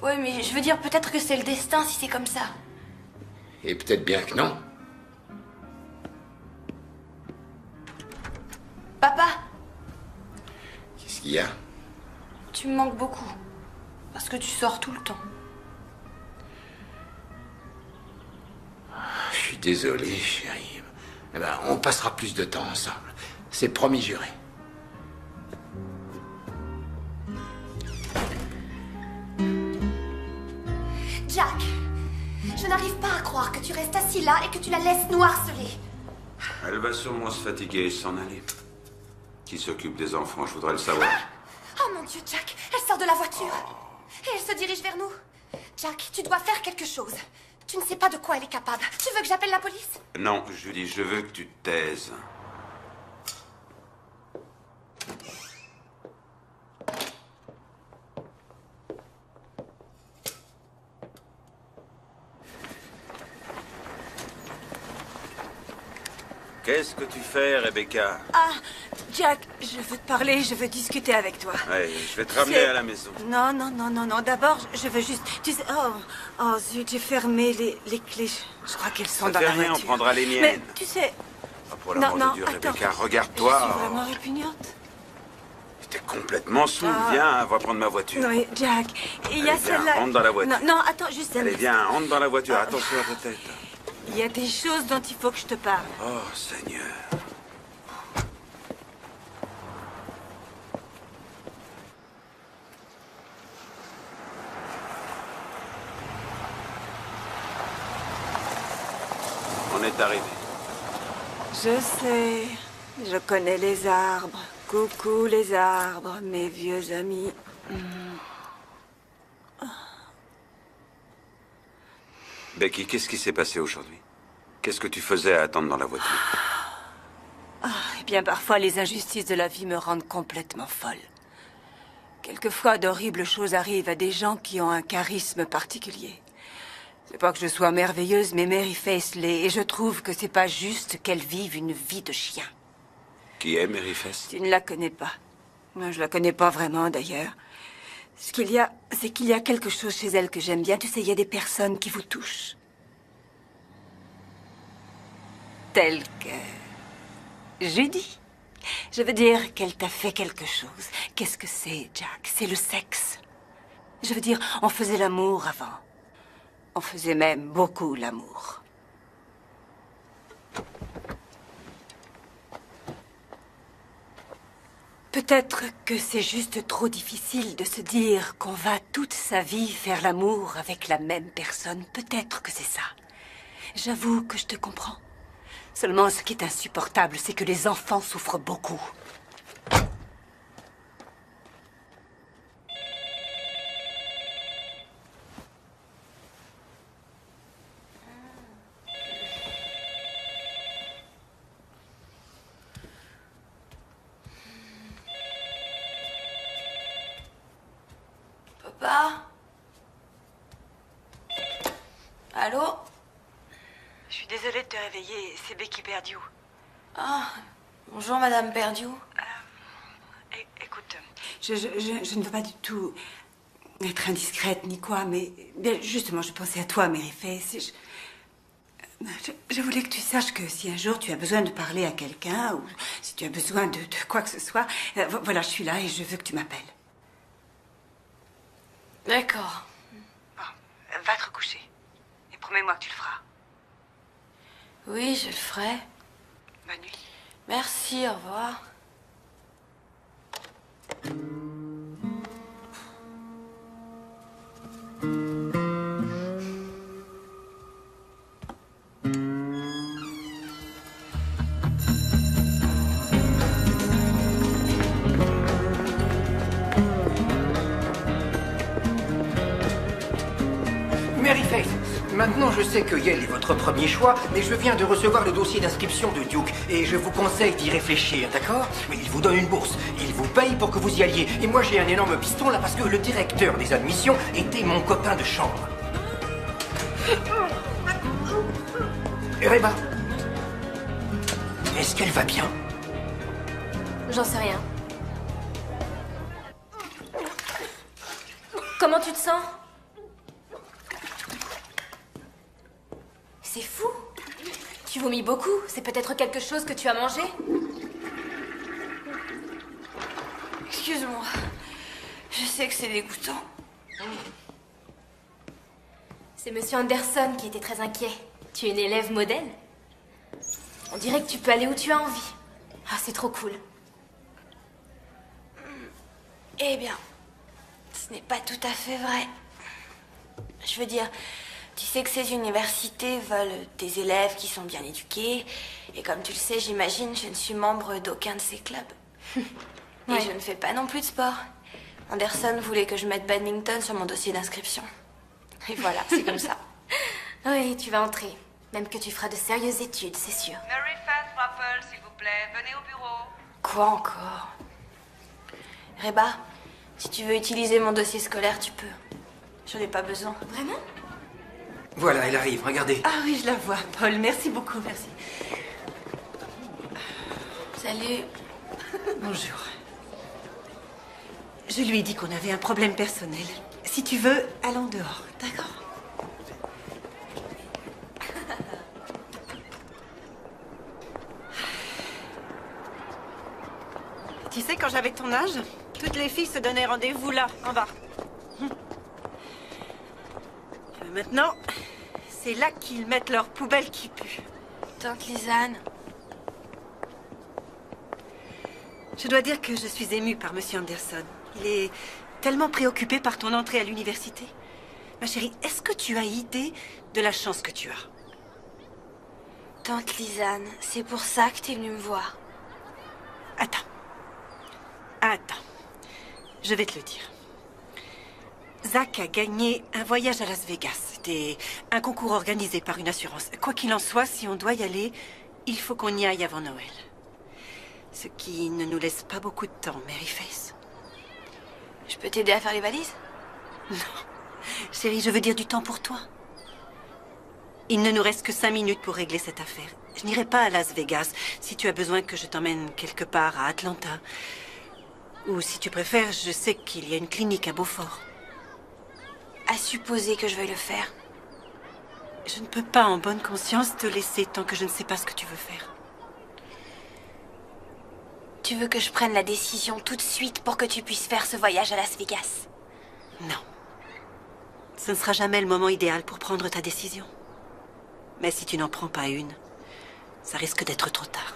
Ouais, mais je veux dire, peut-être que c'est le destin si c'est comme ça. Et peut-être bien que non. Papa, Qu'est-ce qu'il y a? tu me manques beaucoup. Parce que tu sors tout le temps. Je suis désolé, chérie. Eh ben, on passera plus de temps ensemble. C'est promis juré. Jack, je n'arrive pas à croire que tu restes assis là et que tu la laisses nous harceler. Elle va sûrement se fatiguer et s'en aller. Qui s'occupe des enfants? Je voudrais le savoir. Oh mon Dieu, Jack, elle sort de la voiture. Et elle se dirige vers nous. Jack, tu dois faire quelque chose. Tu ne sais pas de quoi elle est capable. Tu veux que j'appelle la police? Non, Julie, je veux que tu te taises. Qu'est-ce que tu fais, Rebecca? Ah, Jack, je veux te parler, je veux discuter avec toi. Ouais, je vais te ramener à la maison. Non, non, non, non, non. D'abord, je veux juste... Tu sais... Oh, zut, j'ai fermé les clés. Je crois qu'elles sont dans la voiture. On prendra les miennes. Mais, tu sais... Oh, pour l'amour de Dieu, attends. Rebecca, regarde-toi. Je suis vraiment répugnante. T'es complètement saoul. Viens, va prendre ma voiture. Oui, Jack, il y a Allez, viens, celle-là... rentre dans la voiture. Non, attends, juste un Allez, instant. viens, rentre dans la voiture. Attention à ta tête. Il y a des choses dont il faut que je te parle. Oh, Seigneur. On est arrivé. Je sais, je connais les arbres. Coucou les arbres, mes vieux amis. Becky, qu'est-ce qui s'est passé aujourd'hui? Qu'est-ce que tu faisais à attendre dans la voiture? Eh bien, parfois, les injustices de la vie me rendent complètement folle. Quelquefois, d'horribles choses arrivent à des gens qui ont un charisme particulier. C'est pas que je sois merveilleuse, mais Mary Faith l'est, et je trouve que c'est pas juste qu'elle vive une vie de chien. Qui est Mary Faith? Tu ne la connais pas. Moi, je la connais pas vraiment, d'ailleurs. Ce qu'il y a, c'est qu'il y a quelque chose chez elle que j'aime bien. Tu sais, il y a des personnes qui vous touchent. Telles que... Judy. Je veux dire qu'elle t'a fait quelque chose. Qu'est-ce que c'est, Jack? C'est le sexe. Je veux dire, on faisait l'amour avant. On faisait même beaucoup l'amour. Peut-être que c'est juste trop difficile de se dire qu'on va toute sa vie faire l'amour avec la même personne. Peut-être que c'est ça. J'avoue que je te comprends. Seulement, ce qui est insupportable, c'est que les enfants souffrent beaucoup. Papa? Allô? Je suis désolée de te réveiller, c'est Becky Perdieu. Ah, bonjour Madame Perdieu. Écoute, je ne veux pas du tout être indiscrète ni quoi, mais bien, justement, je pensais à toi, Mary Faith. Je voulais que tu saches que si un jour tu as besoin de parler à quelqu'un, ou si tu as besoin de quoi que ce soit, voilà, je suis là et je veux que tu m'appelles. D'accord. Bon, va te recoucher. Et promets-moi que tu le feras. Oui, je le ferai. Bonne nuit. Merci, au revoir. Mary Faith, maintenant je sais que Yale est votre premier choix, mais je viens de recevoir le dossier d'inscription de Duke et je vous conseille d'y réfléchir, d'accord? Mais il vous donne une bourse, il vous paye pour que vous y alliez. Et moi j'ai un énorme piston là parce que le directeur des admissions était mon copain de chambre. Reba, est-ce qu'elle va bien? J'en sais rien. Comment tu te sens? C'est fou. Tu vomis beaucoup. C'est peut-être quelque chose que tu as mangé? Excuse-moi. Je sais que c'est dégoûtant. C'est Monsieur Anderson qui était très inquiet. Tu es une élève modèle. On dirait que tu peux aller où tu as envie. Ah, c'est trop cool. Eh bien, ce n'est pas tout à fait vrai. Je veux dire, tu sais que ces universités veulent des élèves qui sont bien éduqués. Et comme tu le sais, j'imagine, je ne suis membre d'aucun de ces clubs. Et je ne fais pas non plus de sport. Anderson voulait que je mette badminton sur mon dossier d'inscription. Et voilà, c'est comme ça. Oui, tu vas entrer. Même que tu feras de sérieuses études, c'est sûr. Mary Faith Rappel, s'il vous plaît, venez au bureau. Quoi encore? Reba, si tu veux utiliser mon dossier scolaire, tu peux. Je n'en ai pas besoin. Vraiment? Voilà, elle arrive, regardez. Ah oui, je la vois, Paul. Merci beaucoup, merci. Salut. Bonjour. Je lui ai dit qu'on avait un problème personnel. Si tu veux, allons dehors, d'accord? Tu sais, quand j'avais ton âge, toutes les filles se donnaient rendez-vous là, en bas. Maintenant, c'est là qu'ils mettent leurs poubelles qui puent. Tante Lisanne. Je dois dire que je suis émue par Monsieur Anderson. Il est tellement préoccupé par ton entrée à l'université. Ma chérie, est-ce que tu as idée de la chance que tu as? Tante Lisanne, c'est pour ça que t'es venue me voir. Attends. Je vais te le dire. Zach a gagné un voyage à Las Vegas. C'était un concours organisé par une assurance. Quoi qu'il en soit, si on doit y aller, il faut qu'on y aille avant Noël. Ce qui ne nous laisse pas beaucoup de temps, Mary Faith. Je peux t'aider à faire les valises? Non. Chérie, je veux dire du temps pour toi. Il ne nous reste que 5 minutes pour régler cette affaire. Je n'irai pas à Las Vegas si tu as besoin que je t'emmène quelque part à Atlanta. Ou si tu préfères, je sais qu'il y a une clinique à Beaufort. À supposer que je veuille le faire. Je ne peux pas en bonne conscience te laisser tant que je ne sais pas ce que tu veux faire. Tu veux que je prenne la décision tout de suite pour que tu puisses faire ce voyage à Las Vegas? Non. Ce ne sera jamais le moment idéal pour prendre ta décision. Mais si tu n'en prends pas une, ça risque d'être trop tard.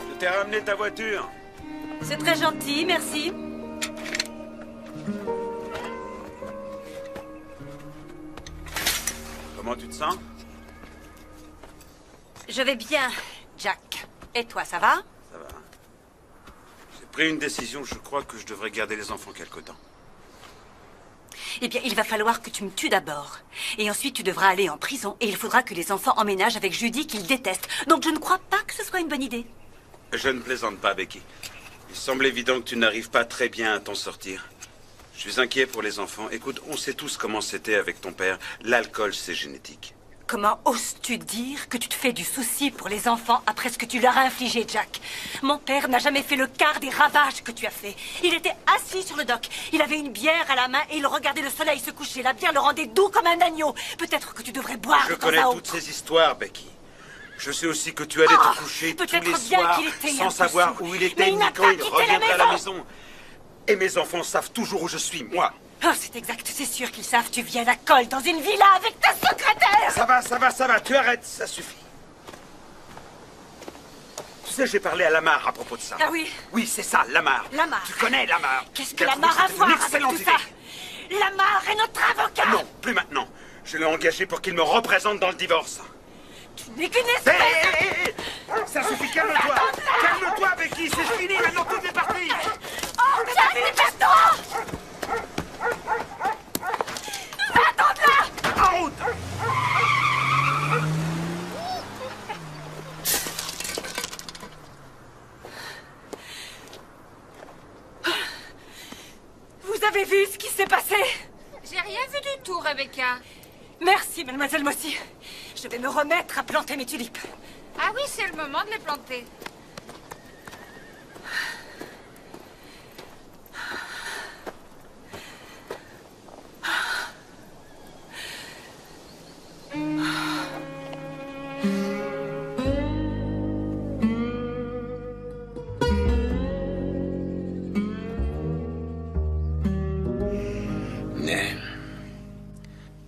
Je t'ai ramené ta voiture. C'est très gentil, merci. Comment tu te sens? Je vais bien, Jack. Et toi, ça va? Ça va. J'ai pris une décision, je crois que je devrais garder les enfants quelque temps. Eh bien, il va falloir que tu me tues d'abord. Et ensuite, tu devras aller en prison. Et il faudra que les enfants emménagent avec Judy, qu'ils détestent. Donc, je ne crois pas que ce soit une bonne idée. Je ne plaisante pas, Becky. Il semble évident que tu n'arrives pas très bien à t'en sortir. Je suis inquiet pour les enfants. Écoute, on sait tous comment c'était avec ton père. L'alcool, c'est génétique. Comment oses-tu dire que tu te fais du souci pour les enfants après ce que tu leur as infligé, Jack? Mon père n'a jamais fait le quart des ravages que tu as fait. Il était assis sur le dock. Il avait une bière à la main et il regardait le soleil se coucher. La bière le rendait doux comme un agneau. Peut-être que tu devrais boire. Je connais toutes ces histoires, Becky. Je sais aussi que tu allais te coucher tous les soirs sans savoir où il était ni quand il reviendrait à la maison. Et mes enfants savent toujours où je suis, moi. Oh, c'est exact, c'est sûr qu'ils savent. Tu viens à Cole dans une villa avec ta secrétaire. Ça va, tu arrêtes, ça suffit. Tu sais, j'ai parlé à Lamar à propos de ça. Ah oui? Oui, c'est ça, Lamar. Lamar. Tu connais Lamar. Qu'est-ce que Lamar a à voir avec tout ça? Lamar est notre avocat. Non, plus maintenant. Je l'ai engagé pour qu'il me représente dans le divorce. Tu n'es qu'une espèce. Hé, ça suffit, calme-toi. Calme-toi, Becky, c'est fini, maintenant tout est parti. Oh, Jack, dépêche-toi. En route! Vous avez vu ce qui s'est passé? J'ai rien vu du tout, Rebecca. Merci, mademoiselle Mossy. Je vais me remettre à planter mes tulipes. Ah oui, c'est le moment de les planter.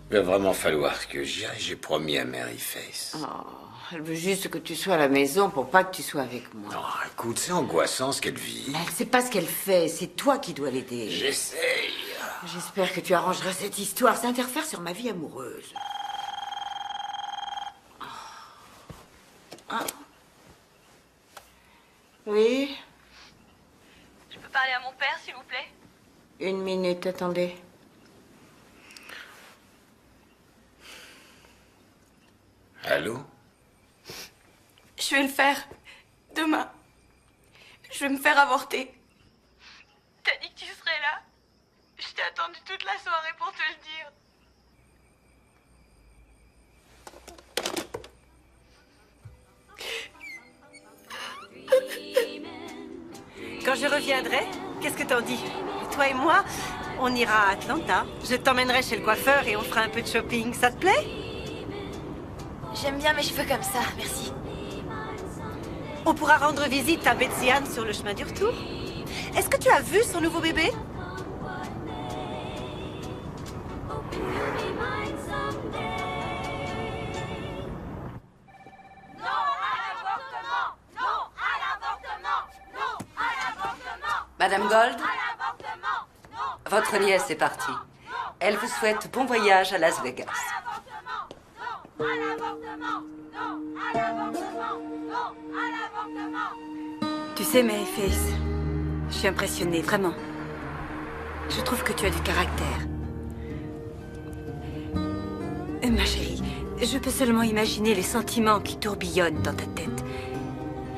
Il va vraiment falloir que j'y aille, j'ai promis à Mary Faith. Oh, Elle veut juste que tu sois à la maison pour pas que tu sois avec moi. Non, écoute, c'est angoissant ce qu'elle vit. Elle sait pas ce qu'elle fait, c'est toi qui dois l'aider. J'essaye. J'espère que tu arrangeras cette histoire, ça interfère sur ma vie amoureuse. Ah. Oui? Je peux parler à mon père, s'il vous plaît? 1 minute, attendez. Allô? Je vais le faire. Demain. Je vais me faire avorter. T'as dit que tu serais là? Je t'ai attendu toute la soirée pour te le dire. Quand je reviendrai, qu'est-ce que t'en dis? Toi et moi, on ira à Atlanta. Je t'emmènerai chez le coiffeur et on fera un peu de shopping. Ça te plaît? J'aime bien mes cheveux comme ça, merci. On pourra rendre visite à Betsy Ann sur le chemin du retour. Est-ce que tu as vu son nouveau bébé? Madame Gold, votre nièce est partie. Elle vous souhaite bon voyage à Las Vegas. Tu sais, Maryface, je suis impressionnée, vraiment. Je trouve que tu as du caractère. Ma chérie, je peux seulement imaginer les sentiments qui tourbillonnent dans ta tête.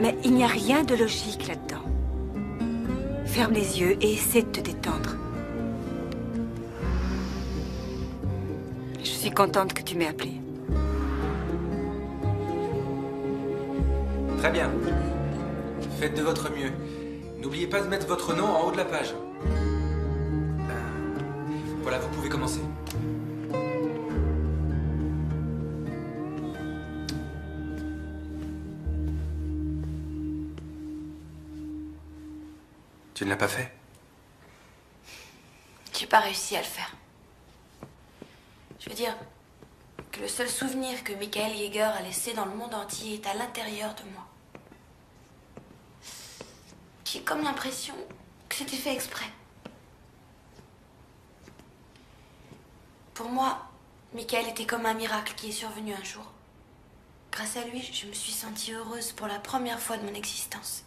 Mais il n'y a rien de logique là-dedans. Ferme les yeux et essaie de te détendre. Je suis contente que tu m'aies appelée. Très bien. Faites de votre mieux. N'oubliez pas de mettre votre nom en haut de la page. Voilà, vous pouvez commencer. Tu ne l'as pas fait? J'ai pas réussi à le faire. Je veux dire que le seul souvenir que Michael Yeager a laissé dans le monde entier est à l'intérieur de moi. J'ai comme l'impression que c'était fait exprès. Pour moi, Michael était comme un miracle qui est survenu un jour. Grâce à lui, je me suis sentie heureuse pour la première fois de mon existence.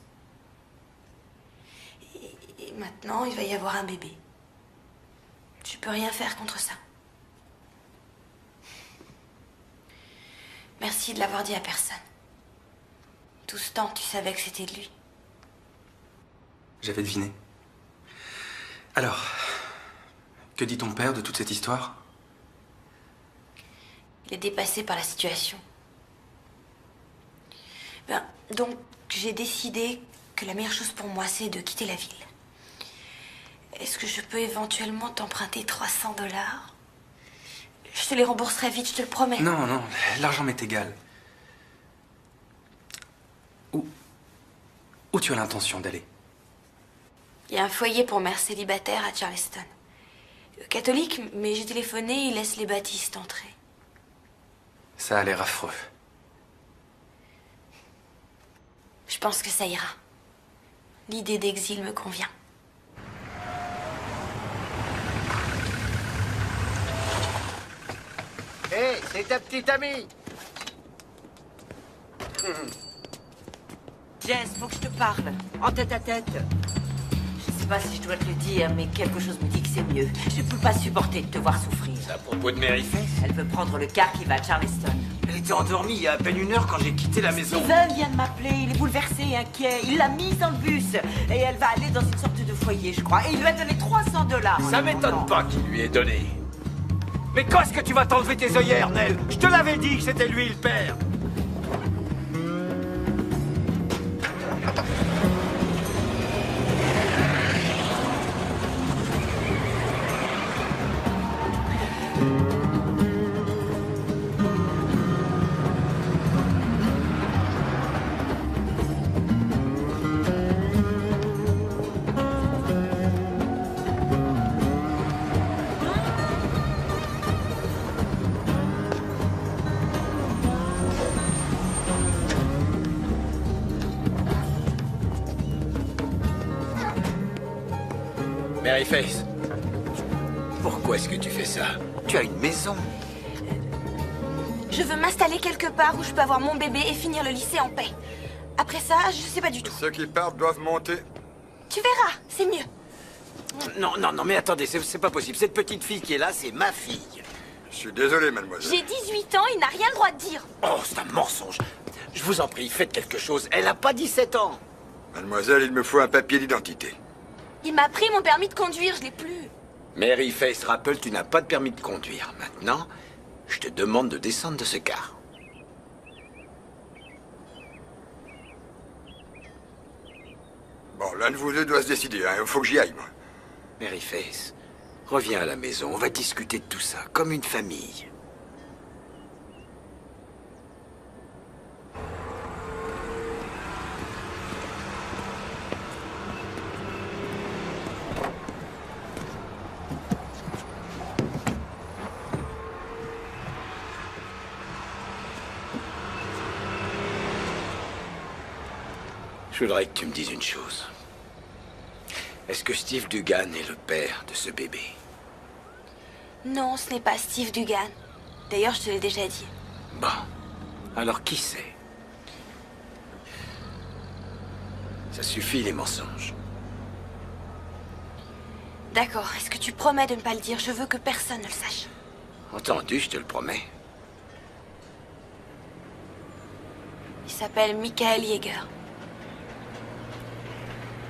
Et maintenant, il va y avoir un bébé. Je peux rien faire contre ça. Merci de l'avoir dit à personne. Tout ce temps, tu savais que c'était de lui. J'avais deviné. Alors, que dit ton père de toute cette histoire? Il est dépassé par la situation. Donc, j'ai décidé que la meilleure chose pour moi, c'est de quitter la ville. Est-ce que je peux éventuellement t'emprunter 300 $? Je te les rembourserai vite, je te le promets. Non, non, l'argent m'est égal. Où tu as l'intention d'aller? Il y a un foyer pour mères célibataires à Charleston. Catholique, mais j'ai téléphoné, ils laissent les baptistes entrer. Ça a l'air affreux. Je pense que ça ira. L'idée d'exil me convient. Hé, c'est ta petite amie. Jess, faut que je te parle. En tête à tête. Je sais pas si je dois te le dire, mais quelque chose me dit que c'est mieux. Je peux pas supporter de te voir souffrir. C'est à propos de Maryface? Elle veut prendre le car qui va à Charleston. Elle était endormie il y a à peine 1 heure quand j'ai quitté la maison. Steven vient de m'appeler, il est bouleversé et inquiet. Il l'a mise dans le bus et elle va aller dans une sorte de foyer, je crois. Et il lui a donné 300 $. Ça m'étonne pas qu'il lui ait donné. Mais quand est-ce que tu vas t'enlever tes œillères, Nell? Je te l'avais dit que c'était lui le père. Maryface, pourquoi est-ce que tu fais ça? Tu as une maison. Je veux m'installer quelque part où je peux avoir mon bébé et finir le lycée en paix. Après ça, je sais pas du tout. Ceux qui partent doivent monter. Tu verras, c'est mieux. Non, mais attendez, c'est pas possible. Cette petite fille qui est là, c'est ma fille. Je suis désolé, mademoiselle. J'ai 18 ans, il n'a rien le droit de dire. Oh, c'est un mensonge. Je vous en prie, faites quelque chose. Elle a pas 17 ans. Mademoiselle, il me faut un papier d'identité. Il m'a pris mon permis de conduire, je l'ai plus. Maryface Rappel, tu n'as pas de permis de conduire. Maintenant, je te demande de descendre de ce car. Bon, l'un de vous deux doit se décider, hein. Il faut que j'y aille, moi. Maryface, reviens à la maison. On va discuter de tout ça, comme une famille. Je voudrais que tu me dises une chose. Est-ce que Steve Dugan est le père de ce bébé? Non, ce n'est pas Steve Dugan. D'ailleurs, je te l'ai déjà dit. Bon. Alors qui c'est? Ça suffit les mensonges. D'accord, est-ce que tu promets de ne pas le dire? Je veux que personne ne le sache. Entendu, je te le promets. Il s'appelle Michael Yeager.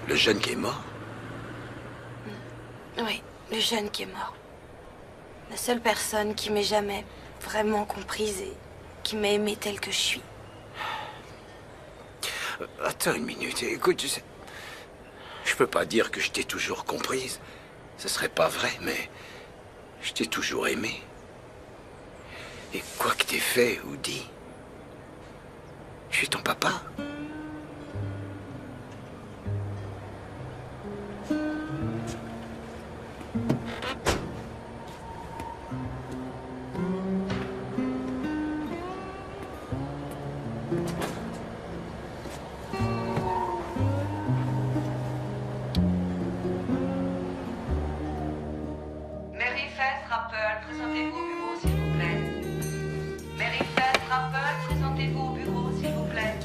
Le jeune qui est mort? Oui, le jeune qui est mort. La seule personne qui m'ait jamais vraiment comprise et qui m'a aimée telle que je suis. Attends une minute, écoute, je peux pas dire que je t'ai toujours comprise. Ce serait pas vrai, mais je t'ai toujours aimé. Et quoi que t'aies fait ou dit, je suis ton papa. Maryface Rappel, présentez-vous au bureau, s'il vous plaît. Maryface Rappel, présentez-vous au bureau, s'il vous plaît.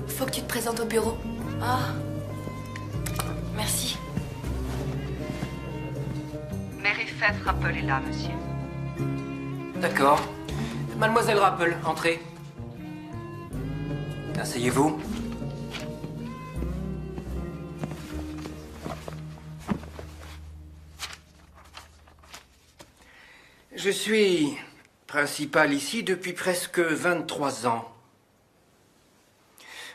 Faut que tu te présentes au bureau. Ah. Merci. Maryface Rappel est là, monsieur. D'accord. Mademoiselle Rappel, entrez. Asseyez-vous. Je suis principal ici depuis presque 23 ans.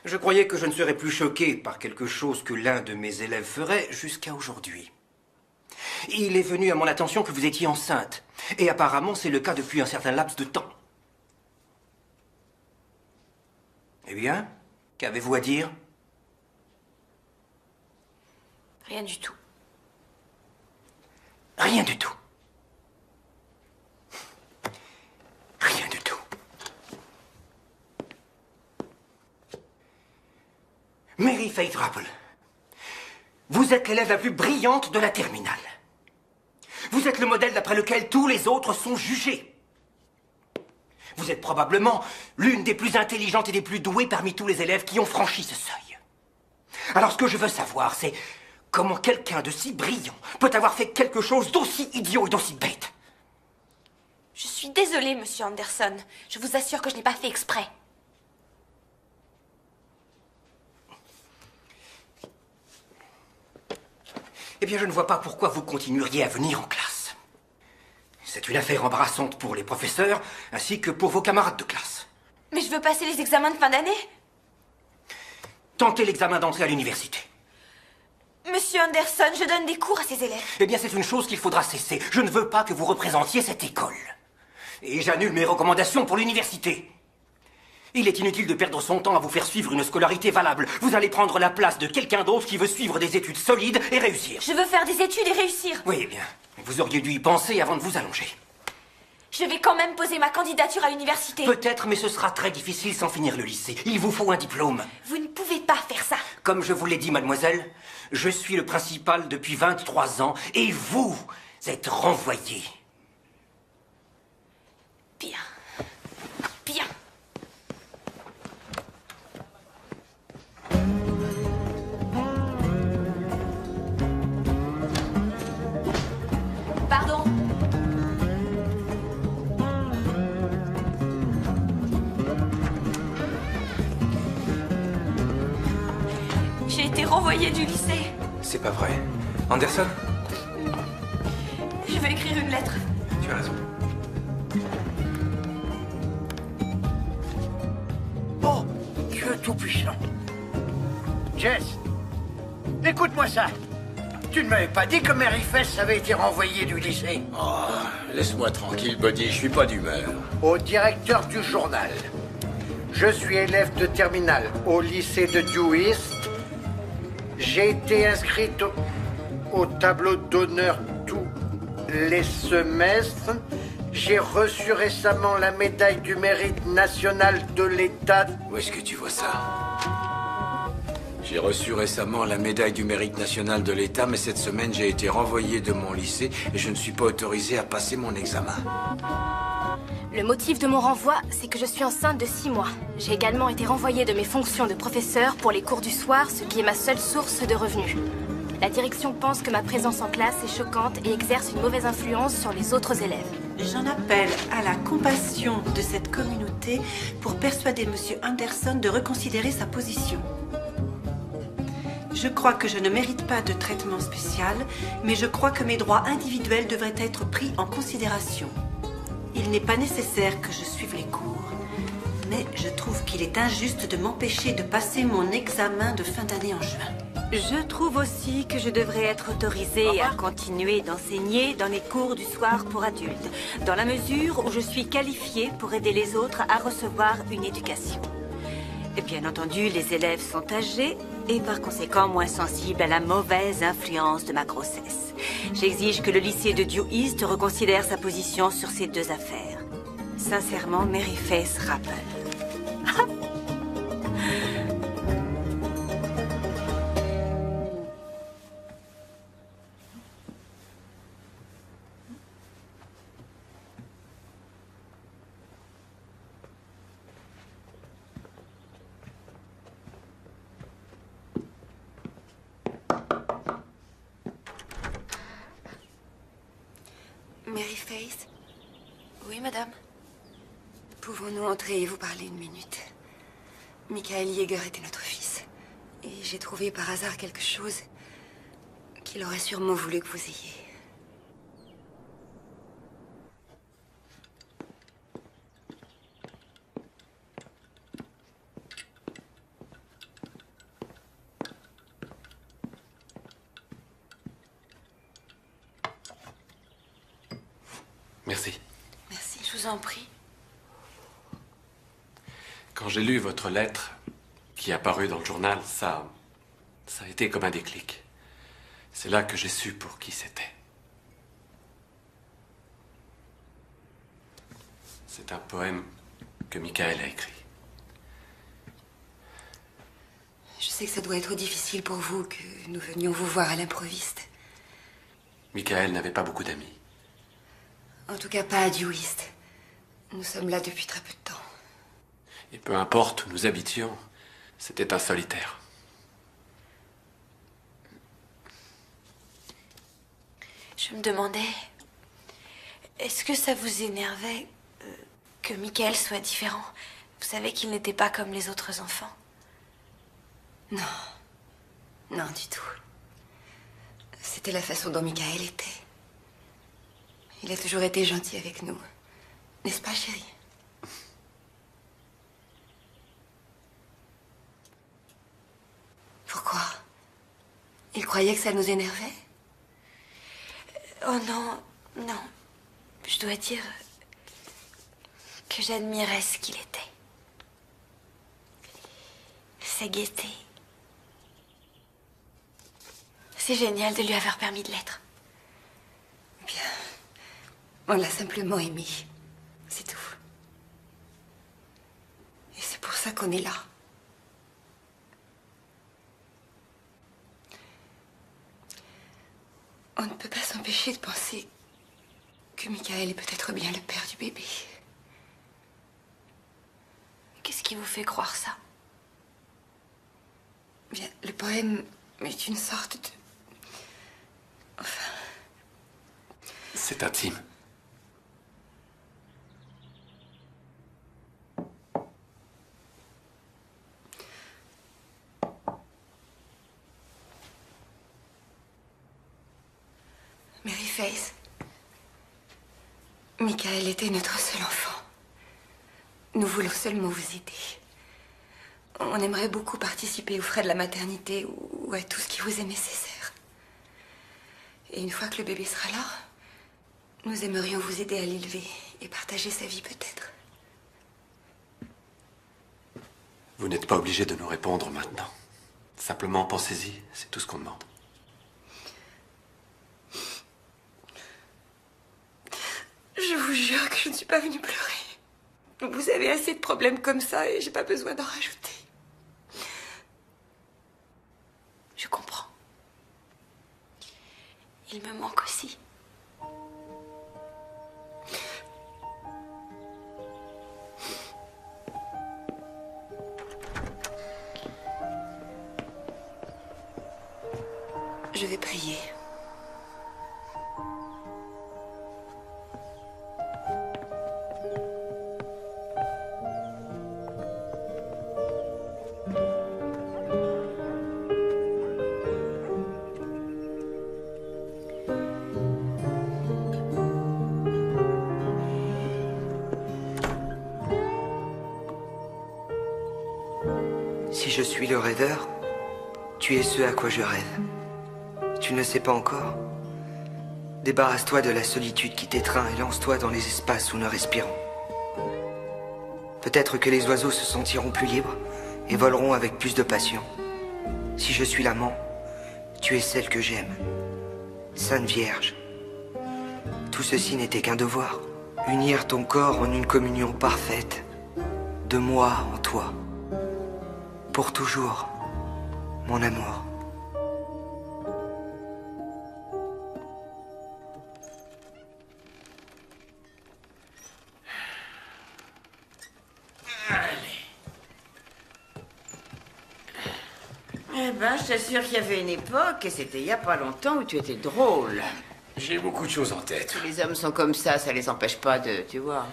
Je croyais que je ne serais plus choqué par quelque chose que l'un de mes élèves ferait jusqu'à aujourd'hui. Il est venu à mon attention que vous étiez enceinte. Et apparemment, c'est le cas depuis un certain laps de temps. Eh bien, qu'avez-vous à dire? Rien du tout. Rien du tout. Rien du tout. Maryface Rappel, vous êtes l'élève la plus brillante de la terminale. Vous êtes le modèle d'après lequel tous les autres sont jugés. Vous êtes probablement l'une des plus intelligentes et des plus douées parmi tous les élèves qui ont franchi ce seuil. Alors ce que je veux savoir, c'est comment quelqu'un de si brillant peut avoir fait quelque chose d'aussi idiot et d'aussi bête. Je suis désolée, monsieur Anderson. Je vous assure que je n'ai pas fait exprès. Eh bien, je ne vois pas pourquoi vous continueriez à venir en classe. C'est une affaire embarrassante pour les professeurs, ainsi que pour vos camarades de classe. Mais je veux passer les examens de fin d'année. Tentez l'examen d'entrée à l'université. Monsieur Anderson, je donne des cours à ces élèves. Eh bien, c'est une chose qu'il faudra cesser. Je ne veux pas que vous représentiez cette école. Et j'annule mes recommandations pour l'université. Il est inutile de perdre son temps à vous faire suivre une scolarité valable. Vous allez prendre la place de quelqu'un d'autre qui veut suivre des études solides et réussir. Je veux faire des études et réussir. Oui, eh bien, vous auriez dû y penser avant de vous allonger. Je vais quand même poser ma candidature à l'université. Peut-être, mais ce sera très difficile sans finir le lycée. Il vous faut un diplôme. Vous ne pouvez pas faire ça. Comme je vous l'ai dit, mademoiselle, je suis le principal depuis 23 ans et vous êtes renvoyé. Bien. Bien. Pardon. J'ai été renvoyée du lycée. C'est pas vrai. Anderson, Je vais écrire une lettre. tu as raison. Oh, Dieu tout-puissant. Jess, écoute-moi ça. Tu ne m'avais pas dit que Mary Fess avait été renvoyée du lycée. Oh, laisse-moi tranquille, Buddy, je suis pas d'humeur. Au directeur du journal. Je suis élève de terminale au lycée de Due East. J'ai été inscrite au tableau d'honneur tous les semestres. J'ai reçu récemment la médaille du mérite national de l'État. Où est-ce que tu vois ça? J'ai reçu récemment la médaille du mérite national de l'État, mais cette semaine, j'ai été renvoyé de mon lycée et je ne suis pas autorisé à passer mon examen. Le motif de mon renvoi, c'est que je suis enceinte de 6 mois. J'ai également été renvoyée de mes fonctions de professeur pour les cours du soir, ce qui est ma seule source de revenus. La direction pense que ma présence en classe est choquante et exerce une mauvaise influence sur les autres élèves. J'en appelle à la compassion de cette communauté pour persuader M. Anderson de reconsidérer sa position. Je crois que je ne mérite pas de traitement spécial, mais je crois que mes droits individuels devraient être pris en considération. Il n'est pas nécessaire que je suive les cours, mais je trouve qu'il est injuste de m'empêcher de passer mon examen de fin d'année en juin. Je trouve aussi que je devrais être autorisée à continuer d'enseigner dans les cours du soir pour adultes, dans la mesure où je suis qualifiée pour aider les autres à recevoir une éducation. Et bien entendu, les élèves sont âgés et par conséquent moins sensibles à la mauvaise influence de ma grossesse. J'exige que le lycée de Due East reconsidère sa position sur ces deux affaires. Sincèrement, Mary Faith Rapple. Mary Faith? Oui, madame. Pouvons-nous entrer et vous parler une minute? Michael Yeager était notre fils. Et j'ai trouvé par hasard quelque chose qu'il aurait sûrement voulu que vous ayez. Merci. Merci, je vous en prie. Quand j'ai lu votre lettre qui est apparue dans le journal, ça a été comme un déclic. C'est là que j'ai su pour qui c'était. C'est un poème que Michael a écrit. Je sais que ça doit être difficile pour vous que nous venions vous voir à l'improviste. Michael n'avait pas beaucoup d'amis. En tout cas, pas à Due East. Nous sommes là depuis très peu de temps. Et peu importe où nous habitions, c'était un solitaire. Je me demandais, est-ce que ça vous énervait que Michael soit différent? Vous savez qu'il n'était pas comme les autres enfants. Non. Non, du tout. C'était la façon dont Michael était. Il a toujours été gentil avec nous. N'est-ce pas, chérie? Pourquoi? Il croyait que ça nous énervait? Oh non, non. Je dois dire que j'admirais ce qu'il était. Sa gaieté. C'est génial de lui avoir permis de l'être. Bien. On l'a simplement aimé. C'est tout. Et c'est pour ça qu'on est là. On ne peut pas s'empêcher de penser que Michael est peut-être bien le père du bébé. Qu'est-ce qui vous fait croire ça? Bien, le poème est une sorte de... Enfin... C'est intime. Mary Faith, Michael était notre seul enfant. Nous voulons seulement vous aider. On aimerait beaucoup participer aux frais de la maternité ou à tout ce qui vous est nécessaire. Et une fois que le bébé sera là, nous aimerions vous aider à l'élever et partager sa vie peut-être. Vous n'êtes pas obligé de nous répondre maintenant. Simplement pensez-y, c'est tout ce qu'on demande. Je vous jure que je ne suis pas venue pleurer. Vous avez assez de problèmes comme ça et j'ai pas besoin d'en rajouter. Je comprends. Il me manque aussi. Je vais prier. Si je suis le rêveur, tu es ce à quoi je rêve. Tu ne sais pas encore? Débarrasse-toi de la solitude qui t'étreint et lance-toi dans les espaces où nous respirons. Peut-être que les oiseaux se sentiront plus libres et voleront avec plus de passion. Si je suis l'amant, tu es celle que j'aime. Sainte Vierge. Tout ceci n'était qu'un devoir. Unir ton corps en une communion parfaite. De moi en toi. Pour toujours, mon amour. Eh ben, je t'assure qu'il y avait une époque, et c'était il y a pas longtemps, où tu étais drôle. J'ai beaucoup de choses en tête. Tous les hommes sont comme ça les empêche pas de... Tu vois.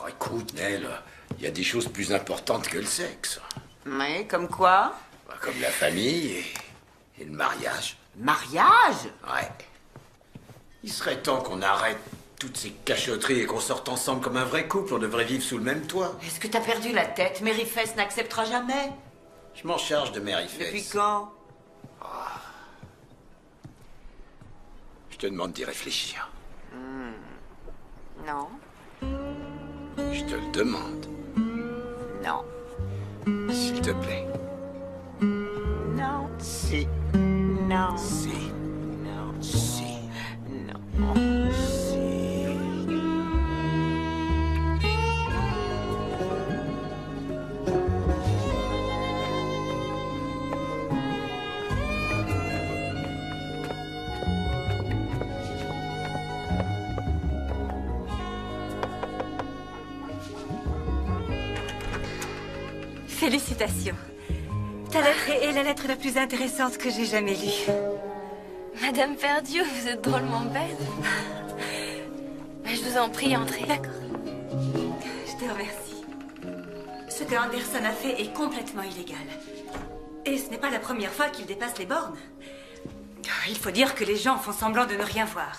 Oh, écoute, Nell, il y a des choses plus importantes que le sexe. Oui, comme quoi? Comme la famille et le mariage. Mariage? Ouais. Il serait temps qu'on arrête toutes ces cachotteries et qu'on sorte ensemble comme un vrai couple. On devrait vivre sous le même toit. Est-ce que t'as perdu la tête? Mary Faith n'acceptera jamais. Je m'en charge de Mary Faith. Depuis quand? Je te demande d'y réfléchir. Non. Je te le demande. Non. S'il te plaît. Non. Si. Non. Si. Non. Si. Non. Félicitations. Ta lettre est la lettre la plus intéressante que j'ai jamais lue. Madame Perdieu, vous êtes drôlement belle. Mais je vous en prie, entrez. D'accord. Je te remercie. Ce que Anderson a fait est complètement illégal. Et ce n'est pas la première fois qu'il dépasse les bornes. Il faut dire que les gens font semblant de ne rien voir.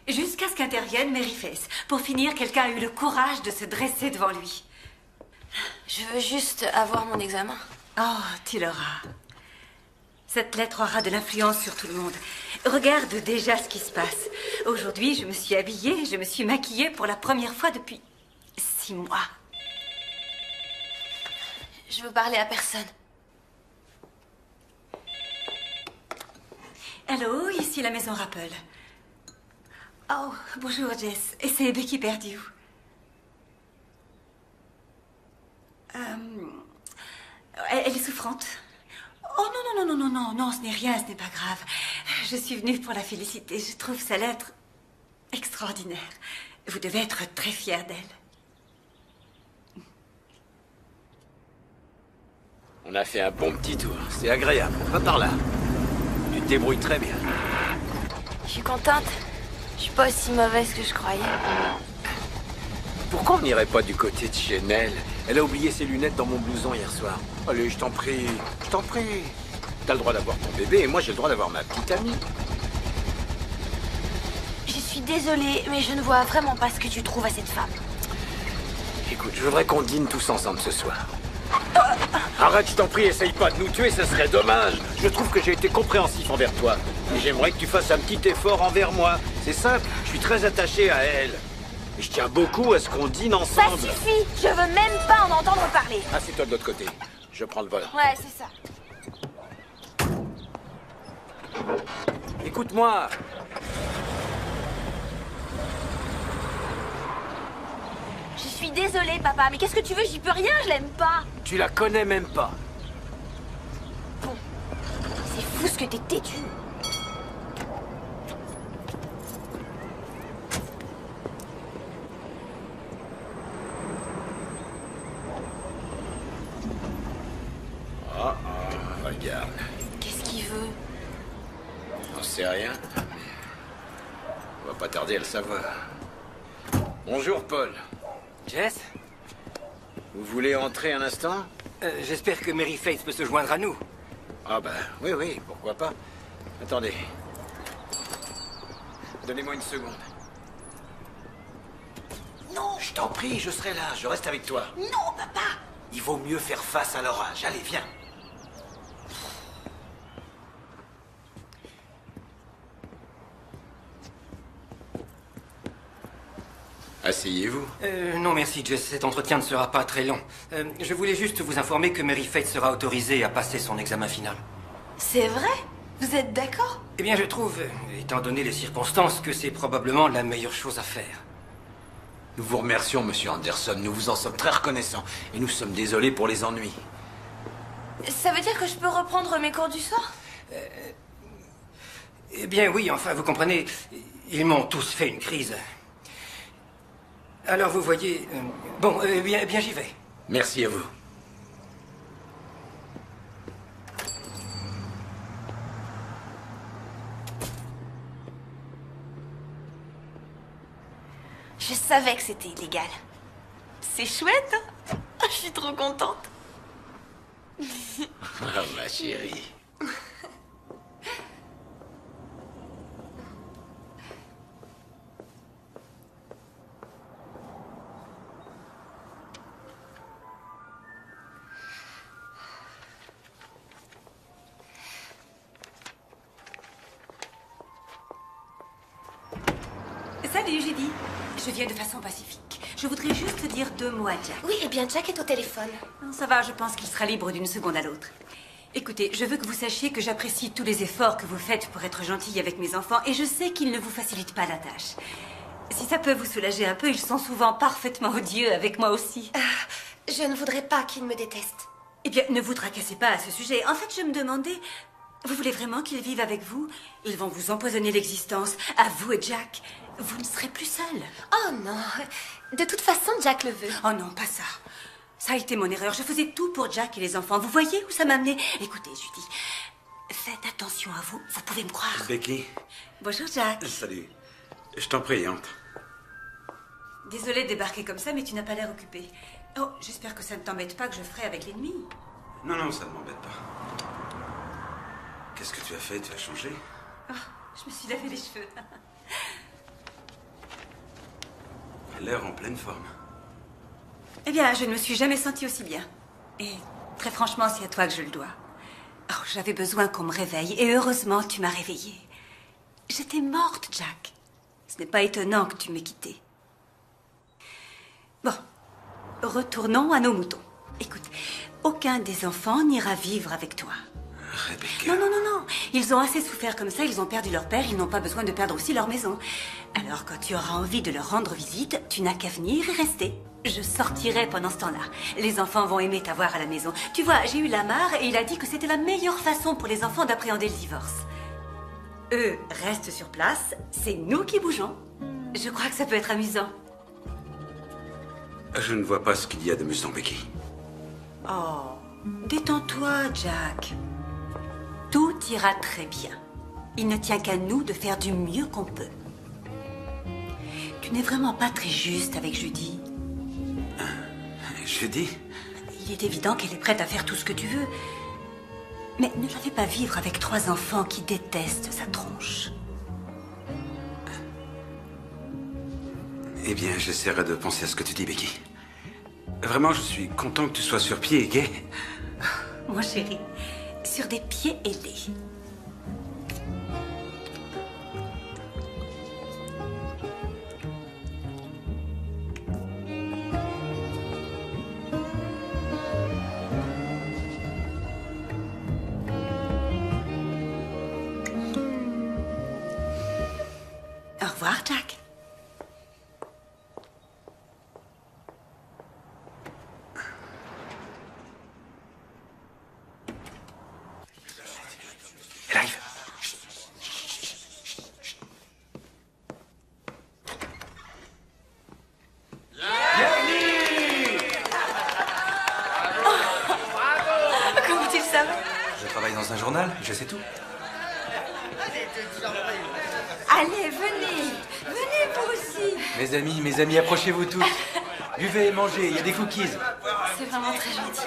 Jusqu'à ce qu'intervienne Mary Faith. Pour finir, quelqu'un a eu le courage de se dresser devant lui. Je veux juste avoir mon examen. Oh, tu l'auras. Cette lettre aura de l'influence sur tout le monde. Regarde déjà ce qui se passe. Aujourd'hui, je me suis habillée, je me suis maquillée pour la première fois depuis 6 mois. Je veux parler à personne. Allô, ici la maison Rappel. Oh, bonjour Jess. Et c'est Becky Perdue. Elle est souffrante. Oh non, ce n'est rien, ce n'est pas grave. Je suis venue pour la féliciter. Je trouve sa lettre extraordinaire. Vous devez être très fière d'elle. On a fait un bon petit tour. C'est agréable. Va par là. Tu te débrouilles très bien. Je suis contente. Je suis pas aussi mauvaise que je croyais. Pourquoi on n'irait pas du côté de Chanel? Elle a oublié ses lunettes dans mon blouson hier soir. Allez, je t'en prie. Je t'en prie. T'as le droit d'avoir ton bébé et moi j'ai le droit d'avoir ma petite amie. Je suis désolée, mais je ne vois vraiment pas ce que tu trouves à cette femme. Écoute, je voudrais qu'on dîne tous ensemble ce soir. Arrête, je t'en prie, essaye pas de nous tuer, ça serait dommage. Je trouve que j'ai été compréhensif envers toi. Et j'aimerais que tu fasses un petit effort envers moi. C'est simple, je suis très attaché à elle. Et je tiens beaucoup à ce qu'on dîne ensemble. Ça suffit, je veux même pas en entendre parler. Assieds-toi de l'autre côté. Je prends le volant. Ouais, c'est ça. Écoute-moi. Je suis désolée, papa, mais qu'est-ce que tu veux? J'y peux rien, je l'aime pas. Tu la connais même pas. Bon, c'est fou ce que t'es têtu. Regarde. Qu'est-ce qu'il veut? On sait rien. On va pas tarder à le savoir. Bonjour, Paul. Jess? Vous voulez entrer un instant? J'espère que Mary Faith peut se joindre à nous. Ah bah, oui, pourquoi pas. Attendez. Donnez-moi une seconde. Non! Je t'en prie, je serai là, je reste avec toi. Non, papa! Il vaut mieux faire face à l'orage. Allez, viens. Asseyez-vous. Non, merci, Jess. Cet entretien ne sera pas très long. Je voulais juste vous informer que Mary Faith sera autorisée à passer son examen final. C'est vrai? Vous êtes d'accord? Eh bien, je trouve, étant donné les circonstances, que c'est probablement la meilleure chose à faire. Nous vous remercions, monsieur Anderson. Nous vous en sommes très reconnaissants. Et nous sommes désolés pour les ennuis. Ça veut dire que je peux reprendre mes cours du soir? Eh bien, oui, enfin, vous comprenez, ils m'ont tous fait une crise. Alors, vous voyez... bien, j'y vais. Merci à vous. Je savais que c'était illégal. C'est chouette, hein? Je suis trop contente. Ah, ma chérie. Salut, Judy. Je viens de façon pacifique. Je voudrais juste dire 2 mots à Jack. Oui, eh bien, Jack est au téléphone. Ça va, je pense qu'il sera libre d'une seconde à l'autre. Écoutez, je veux que vous sachiez que j'apprécie tous les efforts que vous faites pour être gentille avec mes enfants et je sais qu'ils ne vous facilitent pas la tâche. Si ça peut vous soulager un peu, ils sont souvent parfaitement odieux avec moi aussi. Je ne voudrais pas qu'ils me détestent. Eh bien, ne vous tracassez pas à ce sujet. En fait, je me demandais... Vous voulez vraiment qu'ils vivent avec vous? Ils vont vous empoisonner l'existence. À vous et Jack. Vous ne serez plus seuls. Oh non. De toute façon, Jack le veut. Oh non, pas ça. Ça a été mon erreur. Je faisais tout pour Jack et les enfants. Vous voyez où ça m'a amené? Écoutez, Judy, faites attention à vous. Vous pouvez me croire. Becky. Bonjour, Jack. Salut. Je t'en prie, entre. Désolée de débarquer comme ça, mais tu n'as pas l'air occupé. Oh, j'espère que ça ne t'embête pas que je ferai avec l'ennemi. Non, ça ne m'embête pas. Qu'est-ce que tu as fait? Tu as changé? Oh, je me suis lavé les cheveux. Elle a l'air en pleine forme. Eh bien, je ne me suis jamais sentie aussi bien. Et très franchement, c'est à toi que je le dois. Oh, j'avais besoin qu'on me réveille, et heureusement, tu m'as réveillée. J'étais morte, Jack. Ce n'est pas étonnant que tu m'aies quittée. Bon, retournons à nos moutons. Écoute, aucun des enfants n'ira vivre avec toi. Rebecca. Non, non, non, non. Ils ont assez souffert comme ça, ils ont perdu leur père, ils n'ont pas besoin de perdre aussi leur maison. Alors quand tu auras envie de leur rendre visite, tu n'as qu'à venir et rester. Je sortirai pendant ce temps-là. Les enfants vont aimer t'avoir à la maison. Tu vois, j'ai eu Lamar et il a dit que c'était la meilleure façon pour les enfants d'appréhender le divorce. Eux restent sur place, c'est nous qui bougeons. Je crois que ça peut être amusant. Je ne vois pas ce qu'il y a d'amusant, Becky. Oh, détends-toi, Jack. Tout ira très bien. Il ne tient qu'à nous de faire du mieux qu'on peut. Tu n'es vraiment pas très juste avec Judy. Judy? Il est évident qu'elle est prête à faire tout ce que tu veux. Mais ne la fais pas vivre avec 3 enfants qui détestent sa tronche. Eh bien, j'essaierai de penser à ce que tu dis, Becky. Vraiment, je suis content que tu sois sur pied et gai. Mon chéri, sur des pieds ailés. Au revoir, Jack. Elle arrive. Comment tu le savais? Je travaille dans un journal, je sais tout. Allez, venez. Venez, vous aussi. Mes amis, approchez-vous tous. Buvez et mangez, il y a des cookies. C'est vraiment très gentil.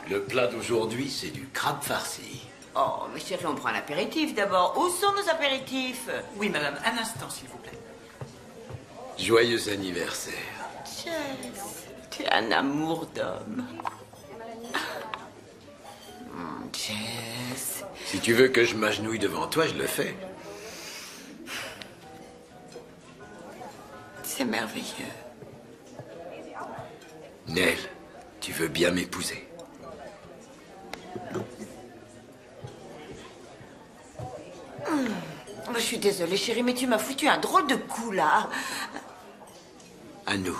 Le plat d'aujourd'hui, c'est du crabe farci. Oh, mais chérie, on prend un apéritif d'abord. Où sont nos apéritifs? Oui, madame, un instant, s'il vous plaît. Joyeux anniversaire. Jess, tu es un amour d'homme. Jess. Si tu veux que je m'agenouille devant toi, je le fais. C'est merveilleux. Nell, tu veux bien m'épouser? Je suis désolée, chérie, mais tu m'as foutu un drôle de coup, là. À nous.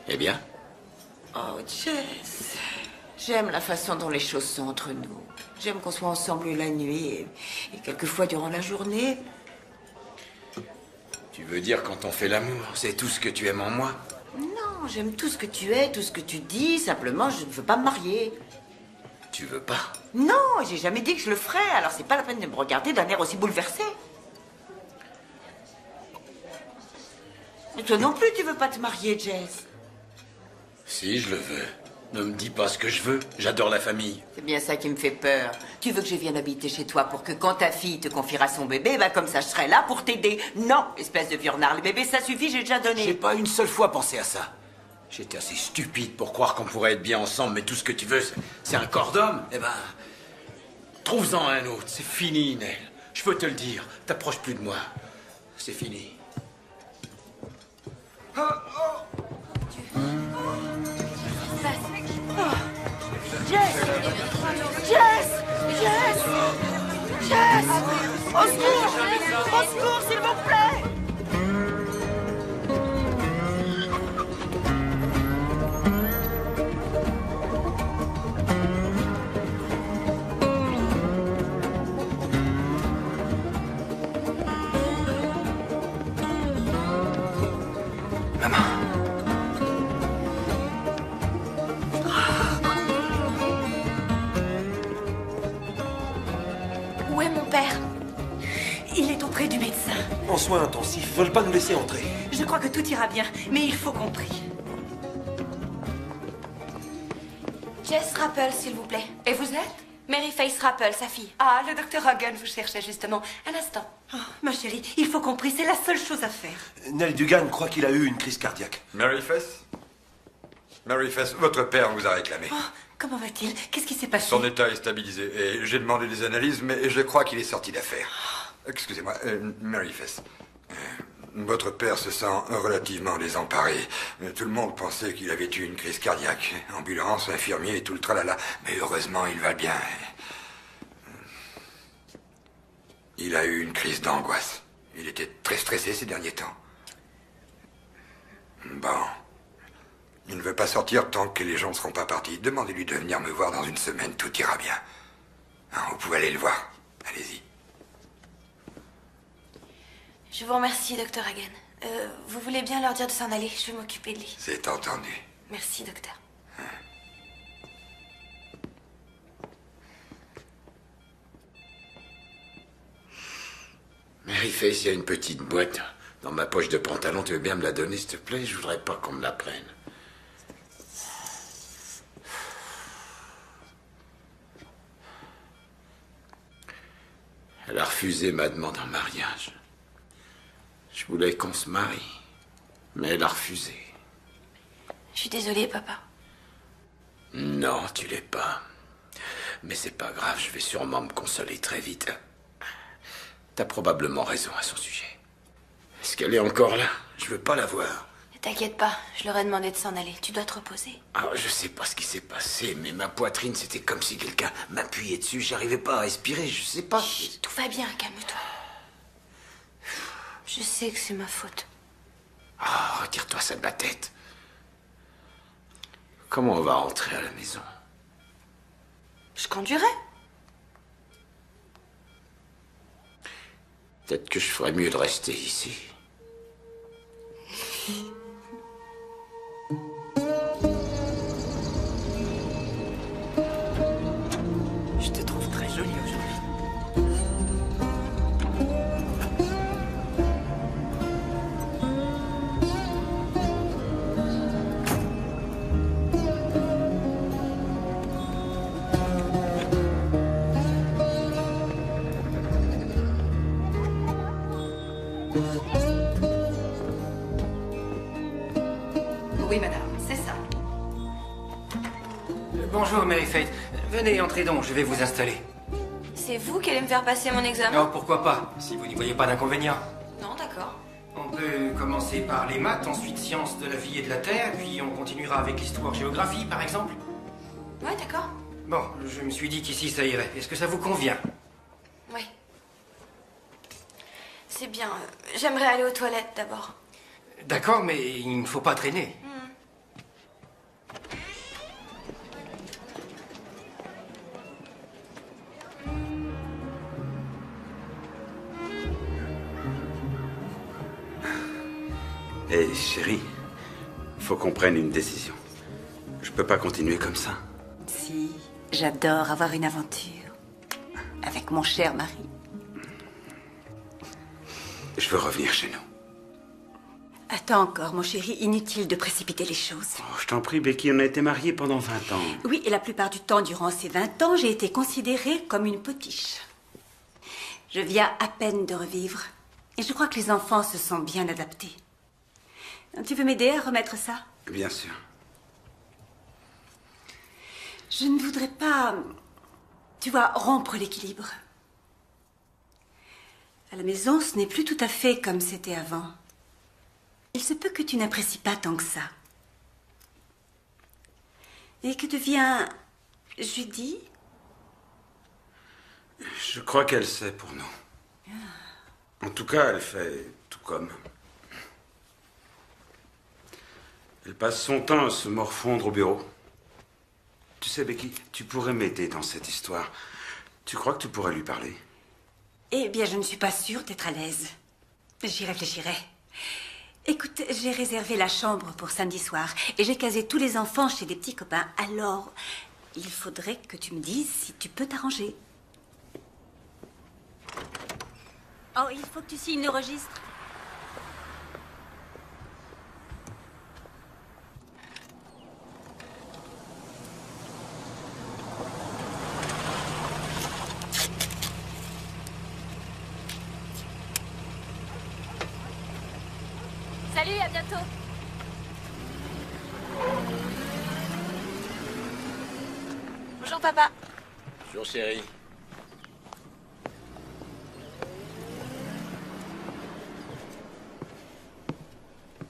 Eh bien? Oh, Jess. J'aime la façon dont les choses sont entre nous. J'aime qu'on soit ensemble la nuit et quelquefois durant la journée. Tu veux dire quand on fait l'amour, c'est tout ce que tu aimes en moi? Non, j'aime tout ce que tu es, tout ce que tu dis. Simplement, je ne veux pas me marier. Tu veux pas? Non, j'ai jamais dit que je le ferais. Alors c'est pas la peine de me regarder d'un air aussi bouleversé. Et toi non plus, tu veux pas te marier, Jess? Si, je le veux. Ne me dis pas ce que je veux. J'adore la famille. C'est bien ça qui me fait peur. Tu veux que je vienne habiter chez toi pour que quand ta fille te confiera son bébé, bah comme ça je serai là pour t'aider. Non, espèce de vieux renard, le bébé ça suffit, j'ai déjà donné. J'ai pas une seule fois pensé à ça. J'étais assez stupide pour croire qu'on pourrait être bien ensemble, mais tout ce que tu veux, c'est un corps d'homme. Eh ben, trouve-en un autre. C'est fini, Nell. Je peux te le dire. T'approches plus de moi. C'est fini. Jess! Jess! Jess! Jess! Au secours! Au secours, s'il vous plaît! Où est mon père? Il est auprès du médecin. En soins intensifs, veulent pas nous laisser entrer. Je crois que tout ira bien, mais il faut qu'on prie. Jess Rappel, s'il vous plaît. Et vous êtes? Mary Faith Rappel, sa fille. Ah, le docteur Hogan vous cherchait justement. Un instant. Oh, ma chérie, il faut qu'on prie, c'est la seule chose à faire. Nell Dugan croit qu'il a eu une crise cardiaque. Mary Faith? Mary Faith, votre père vous a réclamé. Oh, Comment va-t-il? Qu'est-ce qui s'est passé? Son état est stabilisé et j'ai demandé des analyses, mais je crois qu'il est sorti d'affaire. Excusez-moi, Mary Fess. Votre père se sent relativement désemparé. Tout le monde pensait qu'il avait eu une crise cardiaque. Ambulance, infirmier et tout le tralala. Mais heureusement, il va bien. Il a eu une crise d'angoisse. Il était très stressé ces derniers temps. Bon. Il ne veut pas sortir tant que les gens ne seront pas partis. Demandez-lui de venir me voir dans une semaine, tout ira bien. Hein, vous pouvez aller le voir. Allez-y. Je vous remercie, docteur Hagen. Vous voulez bien leur dire de s'en aller? Je vais m'occuper de lui. C'est entendu. Merci, docteur. Mary Face, il y a une petite boîte dans ma poche de pantalon. Tu veux bien me la donner, s'il te plaît? Je voudrais pas qu'on me la prenne. Elle a refusé ma demande en mariage. Je voulais qu'on se marie, mais elle a refusé. Je suis désolée, papa. Non, tu l'es pas. Mais c'est pas grave, je vais sûrement me consoler très vite. T'as probablement raison à son sujet. Est-ce qu'elle est encore là? Je veux pas la voir. T'inquiète pas, je leur ai demandé de s'en aller. Tu dois te reposer. Ah, je sais pas ce qui s'est passé, mais ma poitrine, c'était comme si quelqu'un m'appuyait dessus. J'arrivais pas à respirer, je sais pas. Chut, tout va bien, calme-toi. Je sais que c'est ma faute. Ah, retire-toi ça de ma tête. Comment on va rentrer à la maison? Je conduirai. Peut-être que je ferais mieux de rester ici. Je te trouve très jolie aujourd'hui. Oui, madame, c'est ça. Bonjour, Mary Faith. Venez, entrez donc, je vais vous installer. C'est vous qui allez me faire passer mon examen? Non, pourquoi pas, si vous n'y voyez pas d'inconvénient. Non, d'accord. On peut commencer par les maths, ensuite sciences de la vie et de la terre, puis on continuera avec l'histoire-géographie, par exemple. Ouais, d'accord. Bon, je me suis dit qu'ici ça irait. Est-ce que ça vous convient? Oui. C'est bien. J'aimerais aller aux toilettes d'abord. D'accord, mais il ne faut pas traîner. Hé, chérie, faut qu'on prenne une décision. Je peux pas continuer comme ça. Si, j'adore avoir une aventure. Avec mon cher mari. Je veux revenir chez nous. Attends encore, mon chéri, inutile de précipiter les choses. Oh, je t'en prie, Becky, on a été mariés pendant 20 ans. Oui, et la plupart du temps, durant ces 20 ans, j'ai été considérée comme une potiche. Je viens à peine de revivre. Et je crois que les enfants se sont bien adaptés. Tu veux m'aider à remettre ça? Bien sûr. Je ne voudrais pas, tu vois, rompre l'équilibre. À la maison, ce n'est plus tout à fait comme c'était avant. Il se peut que tu n'apprécies pas tant que ça. Et que devient Judy? Je crois qu'elle sait pour nous. En tout cas, elle fait tout comme. Elle passe son temps à se morfondre au bureau. Tu sais, Becky, tu pourrais m'aider dans cette histoire. Tu crois que tu pourrais lui parler? Eh bien, je ne suis pas sûre d'être à l'aise. J'y réfléchirai. Écoute, j'ai réservé la chambre pour samedi soir et j'ai casé tous les enfants chez des petits copains. Alors, il faudrait que tu me dises si tu peux t'arranger. Oh, il faut que tu signes le registre. Salut, à bientôt. Bonjour, papa. Bonjour, chérie.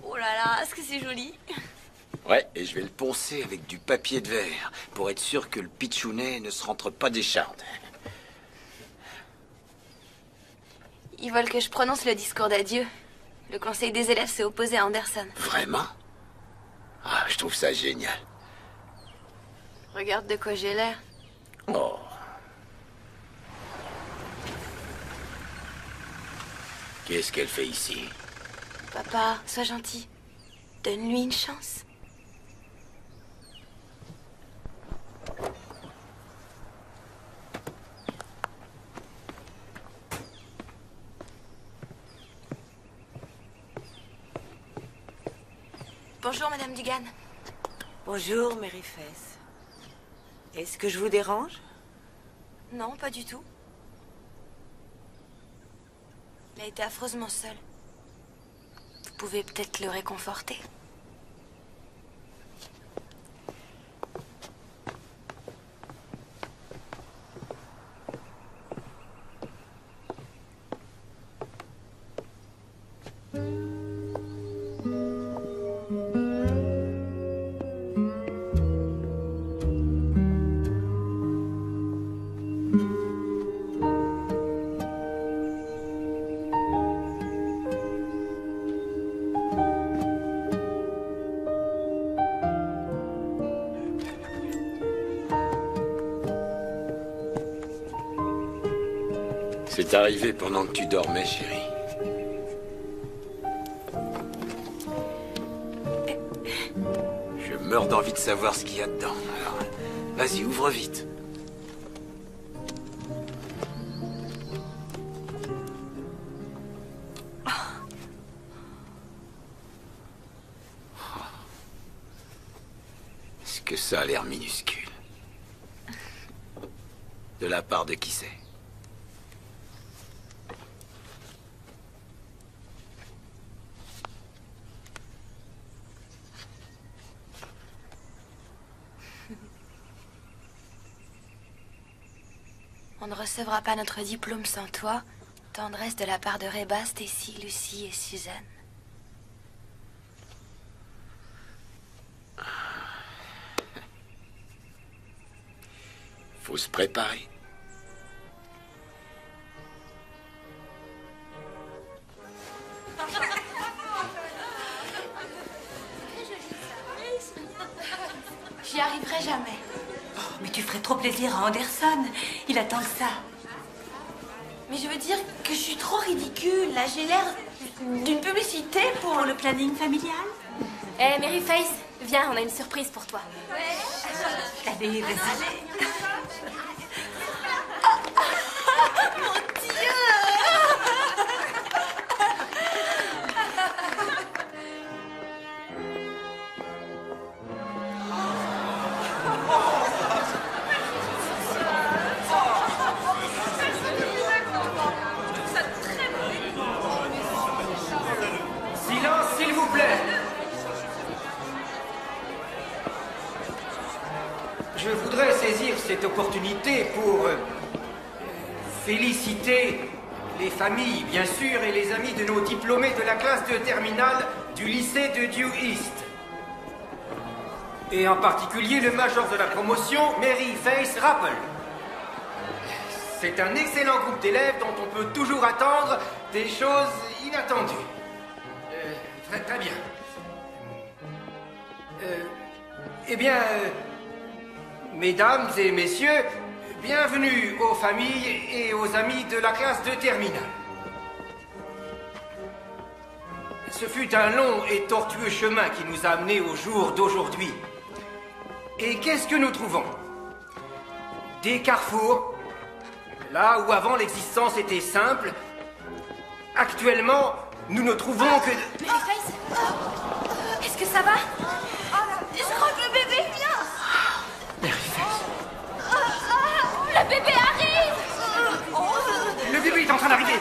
Oh là là, est-ce que c'est joli? Ouais, et je vais le poncer avec du papier de verre pour être sûr que le pitchounet ne se rentre pas des chardes. Ils veulent que je prononce le discours d'adieu. Le conseil des élèves s'est opposé à Anderson. Vraiment? Ah, je trouve ça génial. Regarde de quoi j'ai l'air. Oh. Qu'est-ce qu'elle fait ici? Papa, sois gentil. Donne-lui une chance. Bonjour, Madame Dugan. Bonjour, Mary Faith. Est-ce que je vous dérange? Non, pas du tout. Il a été affreusement seul. Vous pouvez peut-être le réconforter. C'est arrivé pendant que tu dormais, chérie. Je meurs d'envie de savoir ce qu'il y a dedans. Alors, vas-y, ouvre vite. Est-ce que ça a l'air minuscule? De la part de qui c'est? On ne recevra pas notre diplôme sans toi. Tendresse de la part de Reba, Stacy, Lucie et Suzanne. Faut se préparer. J'y arriverai jamais. Oh, mais tu ferais trop plaisir à Anderson. Il attend que ça. Mais je veux dire que je suis trop ridicule. Là, j'ai l'air d'une publicité pour le planning familial. Eh, Mary Faith, viens, on a une surprise pour toi. Allez, vas-y. Mon Dieu! Silence, s'il vous plaît. Je voudrais saisir cette opportunité pour féliciter les familles, bien sûr, et les amis de nos diplômés de la classe de terminale du lycée de Dew East. Et en particulier le major de la promotion, Mary Faith Rappel. C'est un excellent groupe d'élèves dont on peut toujours attendre des choses inattendues. Très bien. Eh bien, mesdames et messieurs, bienvenue aux familles et aux amis de la classe de terminale. Ce fut un long et tortueux chemin qui nous a amenés au jour d'aujourd'hui. Et qu'est-ce que nous trouvons? Des carrefours, là où avant l'existence était simple. Actuellement, nous ne trouvons que... Mary Faith, est-ce que ça va? Je crois que le bébé vient. Mary Faith. Le bébé arrive. Le bébé est en train d'arriver.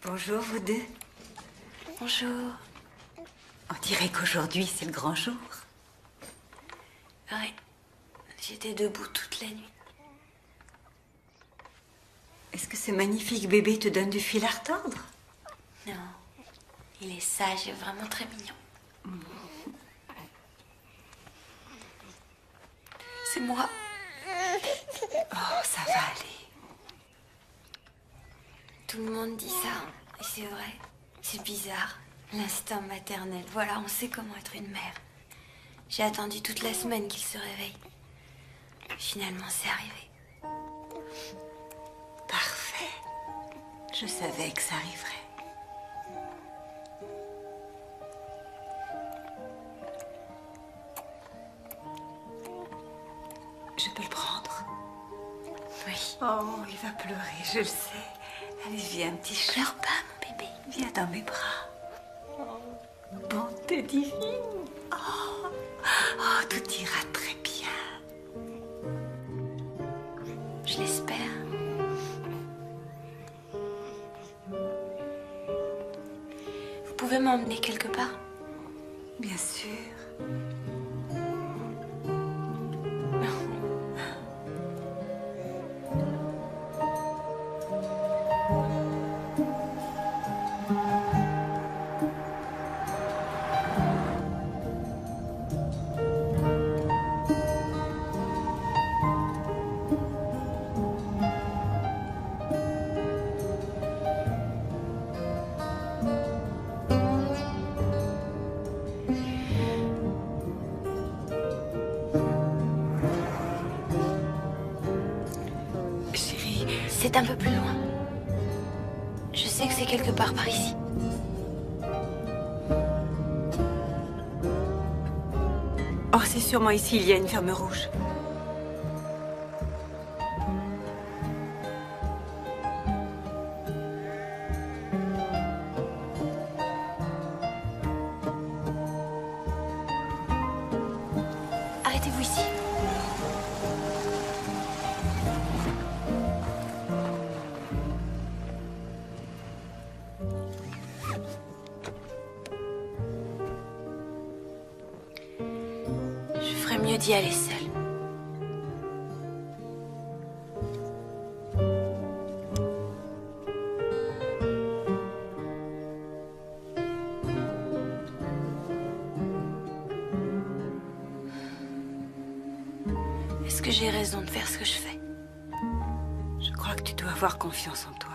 Bonjour, vous deux. Bonjour. On dirait qu'aujourd'hui, c'est le grand jour. Ouais. J'étais debout toute la nuit. Est-ce que ce magnifique bébé te donne du fil à retordre? Non. Il est sage et vraiment très mignon. C'est moi. Oh, ça va aller. Tout le monde dit ça. Et c'est vrai. C'est bizarre. L'instinct maternel. Voilà, on sait comment être une mère. J'ai attendu toute la semaine qu'il se réveille. Finalement, c'est arrivé. Parfait. Je savais que ça arriverait. Je peux le prendre? Oui. Oh, il va pleurer, je le sais. Allez, viens, petit chat. Pleure pas, mon bébé. Viens dans mes bras. Bonté divine. Oh, tout ira très bien. Je l'espère. Vous pouvez m'emmener quelque part? Bien sûr. C'est un peu plus loin. Je sais que c'est quelque part par ici. Oh, c'est sûrement ici, il y a une ferme rouge. Arrêtez-vous ici. Je ferais mieux d'y aller seule. Est-ce que j'ai raison de faire ce que je fais? Je crois que tu dois avoir confiance en toi.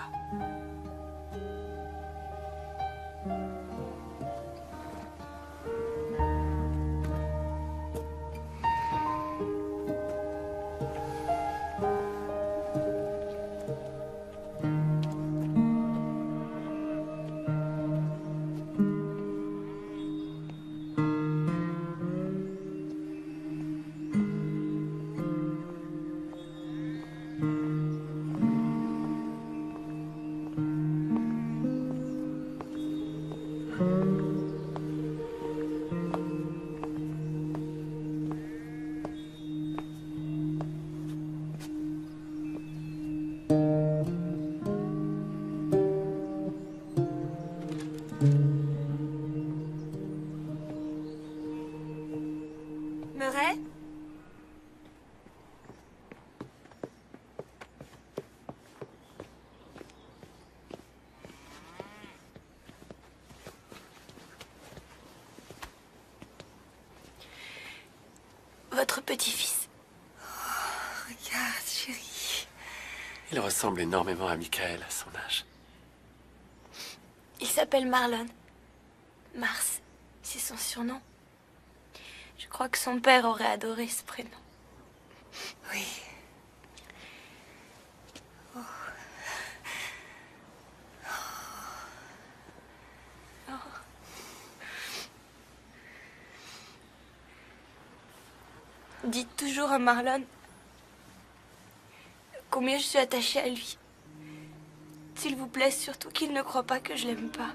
Murray? Votre petit-fils. Regarde, chérie. Il ressemble énormément à Michael à son âge. Il s'appelle Marlon. Mars, c'est son surnom. Je crois que son père aurait adoré ce prénom. Oui. Oh. Oh. Dites toujours à Marlon combien je suis attachée à lui. S'il vous plaît, surtout qu'il ne croit pas que je l'aime pas.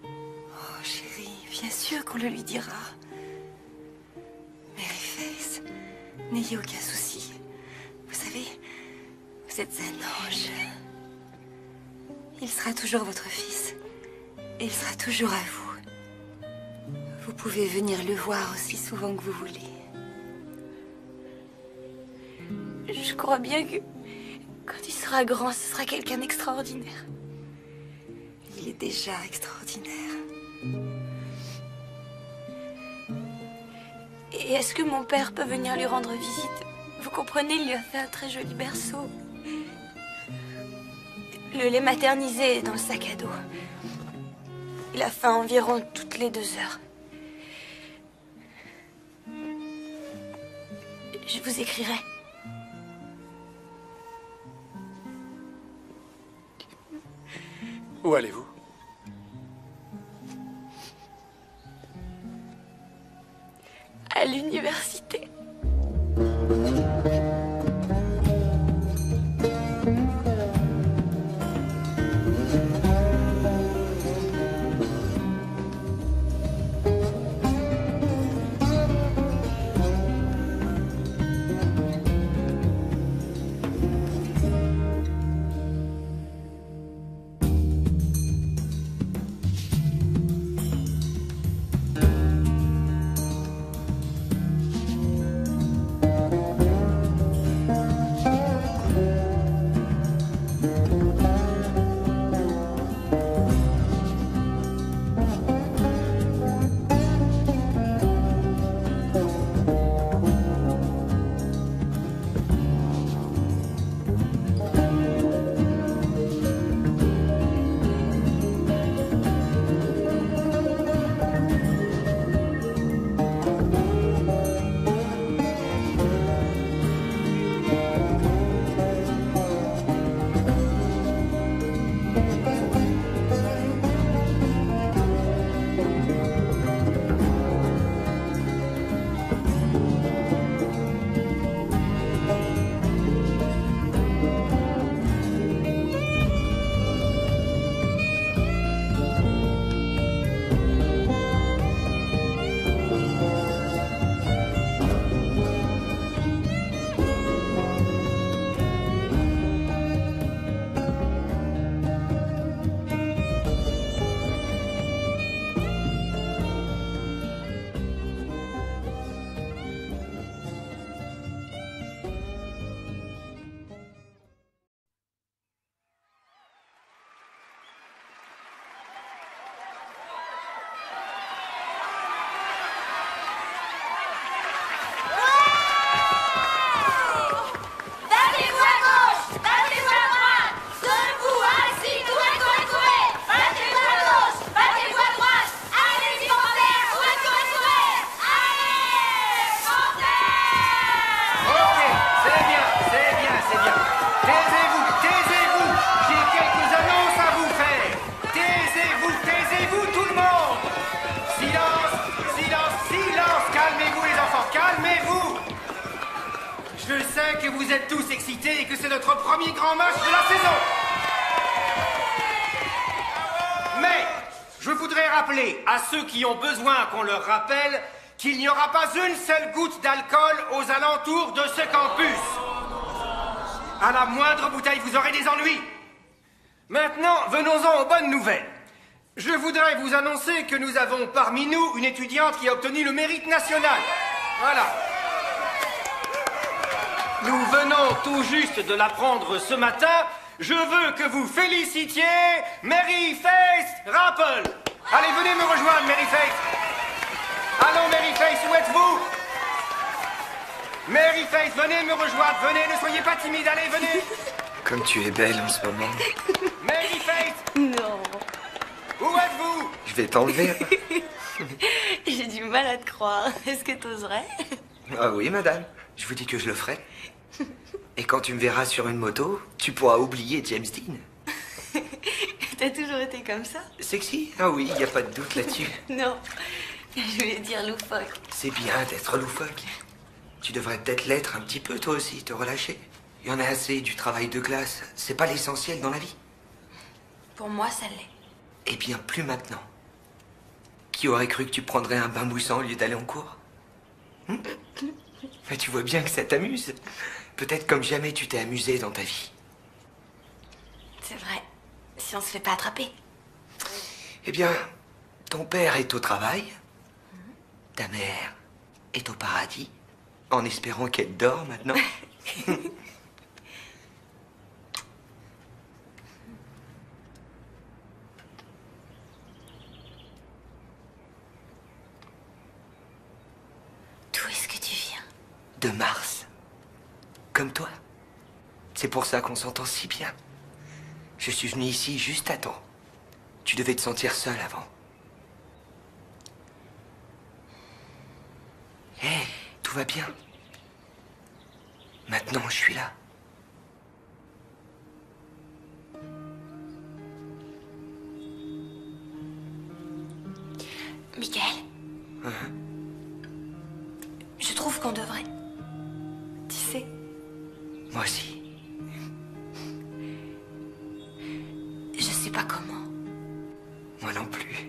Oh, chérie, bien sûr qu'on le lui dira. Maryface, n'ayez aucun souci. Vous savez, vous êtes un ange. Il sera toujours votre fils. Et il sera toujours à vous. Vous pouvez venir le voir aussi souvent que vous voulez. Je crois bien que quand il sera grand, ce sera quelqu'un d'extraordinaire. Il est déjà extraordinaire. Et est-ce que mon père peut venir lui rendre visite? Vous comprenez, il lui a fait un très joli berceau. Le lait maternisé est dans le sac à dos. Il a faim environ toutes les 2 heures. Je vous écrirai. Où allez-vous? À l'université. que vous êtes tous excités et que c'est notre premier grand match de la saison. Mais je voudrais rappeler à ceux qui ont besoin qu'on leur rappelle qu'il n'y aura pas une seule goutte d'alcool aux alentours de ce campus. À la moindre bouteille, vous aurez des ennuis. Maintenant, venons-en aux bonnes nouvelles. Je voudrais vous annoncer que nous avons parmi nous une étudiante qui a obtenu le mérite national. Voilà. Nous venons tout juste de l'apprendre ce matin. Je veux que vous félicitiez Mary Faith Rapple. Allez, venez me rejoindre, Mary Faith. Allons, Mary Faith, où êtes-vous? Mary Faith, venez me rejoindre. Venez, ne soyez pas timide. Allez, venez. Comme tu es belle en ce moment. Mary Faith. Non. Où êtes-vous? Je vais t'enlever. J'ai du mal à te croire. Est-ce que t'oserais? Ah oui, madame. Je vous dis que je le ferai. Et quand tu me verras sur une moto, tu pourras oublier James Dean. T'as toujours été comme ça? Sexy? Ah oui, il n'y a pas de doute là-dessus. Non. Je voulais dire loufoque. C'est bien d'être loufoque. Tu devrais peut-être l'être un petit peu, toi aussi, te relâcher. Il y en a assez du travail de classe. C'est pas l'essentiel dans la vie. Pour moi, ça l'est. Eh bien, plus maintenant. Qui aurait cru que tu prendrais un bain moussant au lieu d'aller en cours? Mais tu vois bien que ça t'amuse. Peut-être comme jamais tu t'es amusé dans ta vie. C'est vrai. si on se fait pas attraper. Eh bien, ton père est au travail, ta mère est au paradis, en espérant qu'elle dort maintenant. D'où est-ce que tu viens? De Mars. Comme toi. C'est pour ça qu'on s'entend si bien. Je suis venu ici juste à temps. Tu devais te sentir seul avant. Hé, tout va bien. Maintenant, je suis là. Michael, je trouve qu'on devrait. Tu sais, Moi aussi. je sais pas comment. Moi non plus.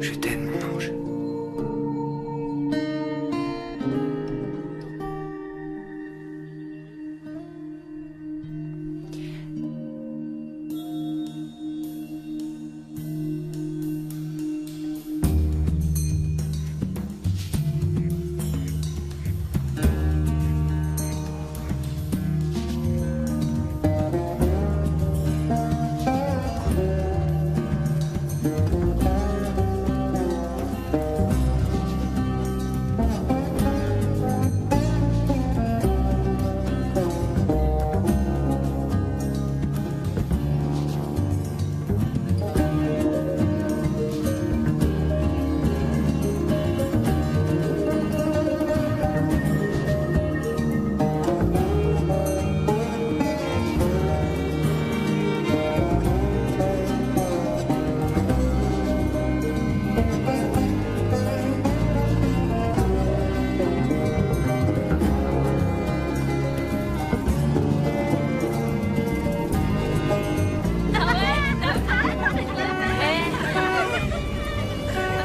Je t'aime, mon ange.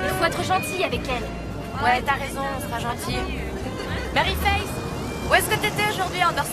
Il faut être gentil avec elle. Ouais, t'as raison, on sera gentil. Mary Face, où est-ce que t'étais aujourd'hui, Anderson?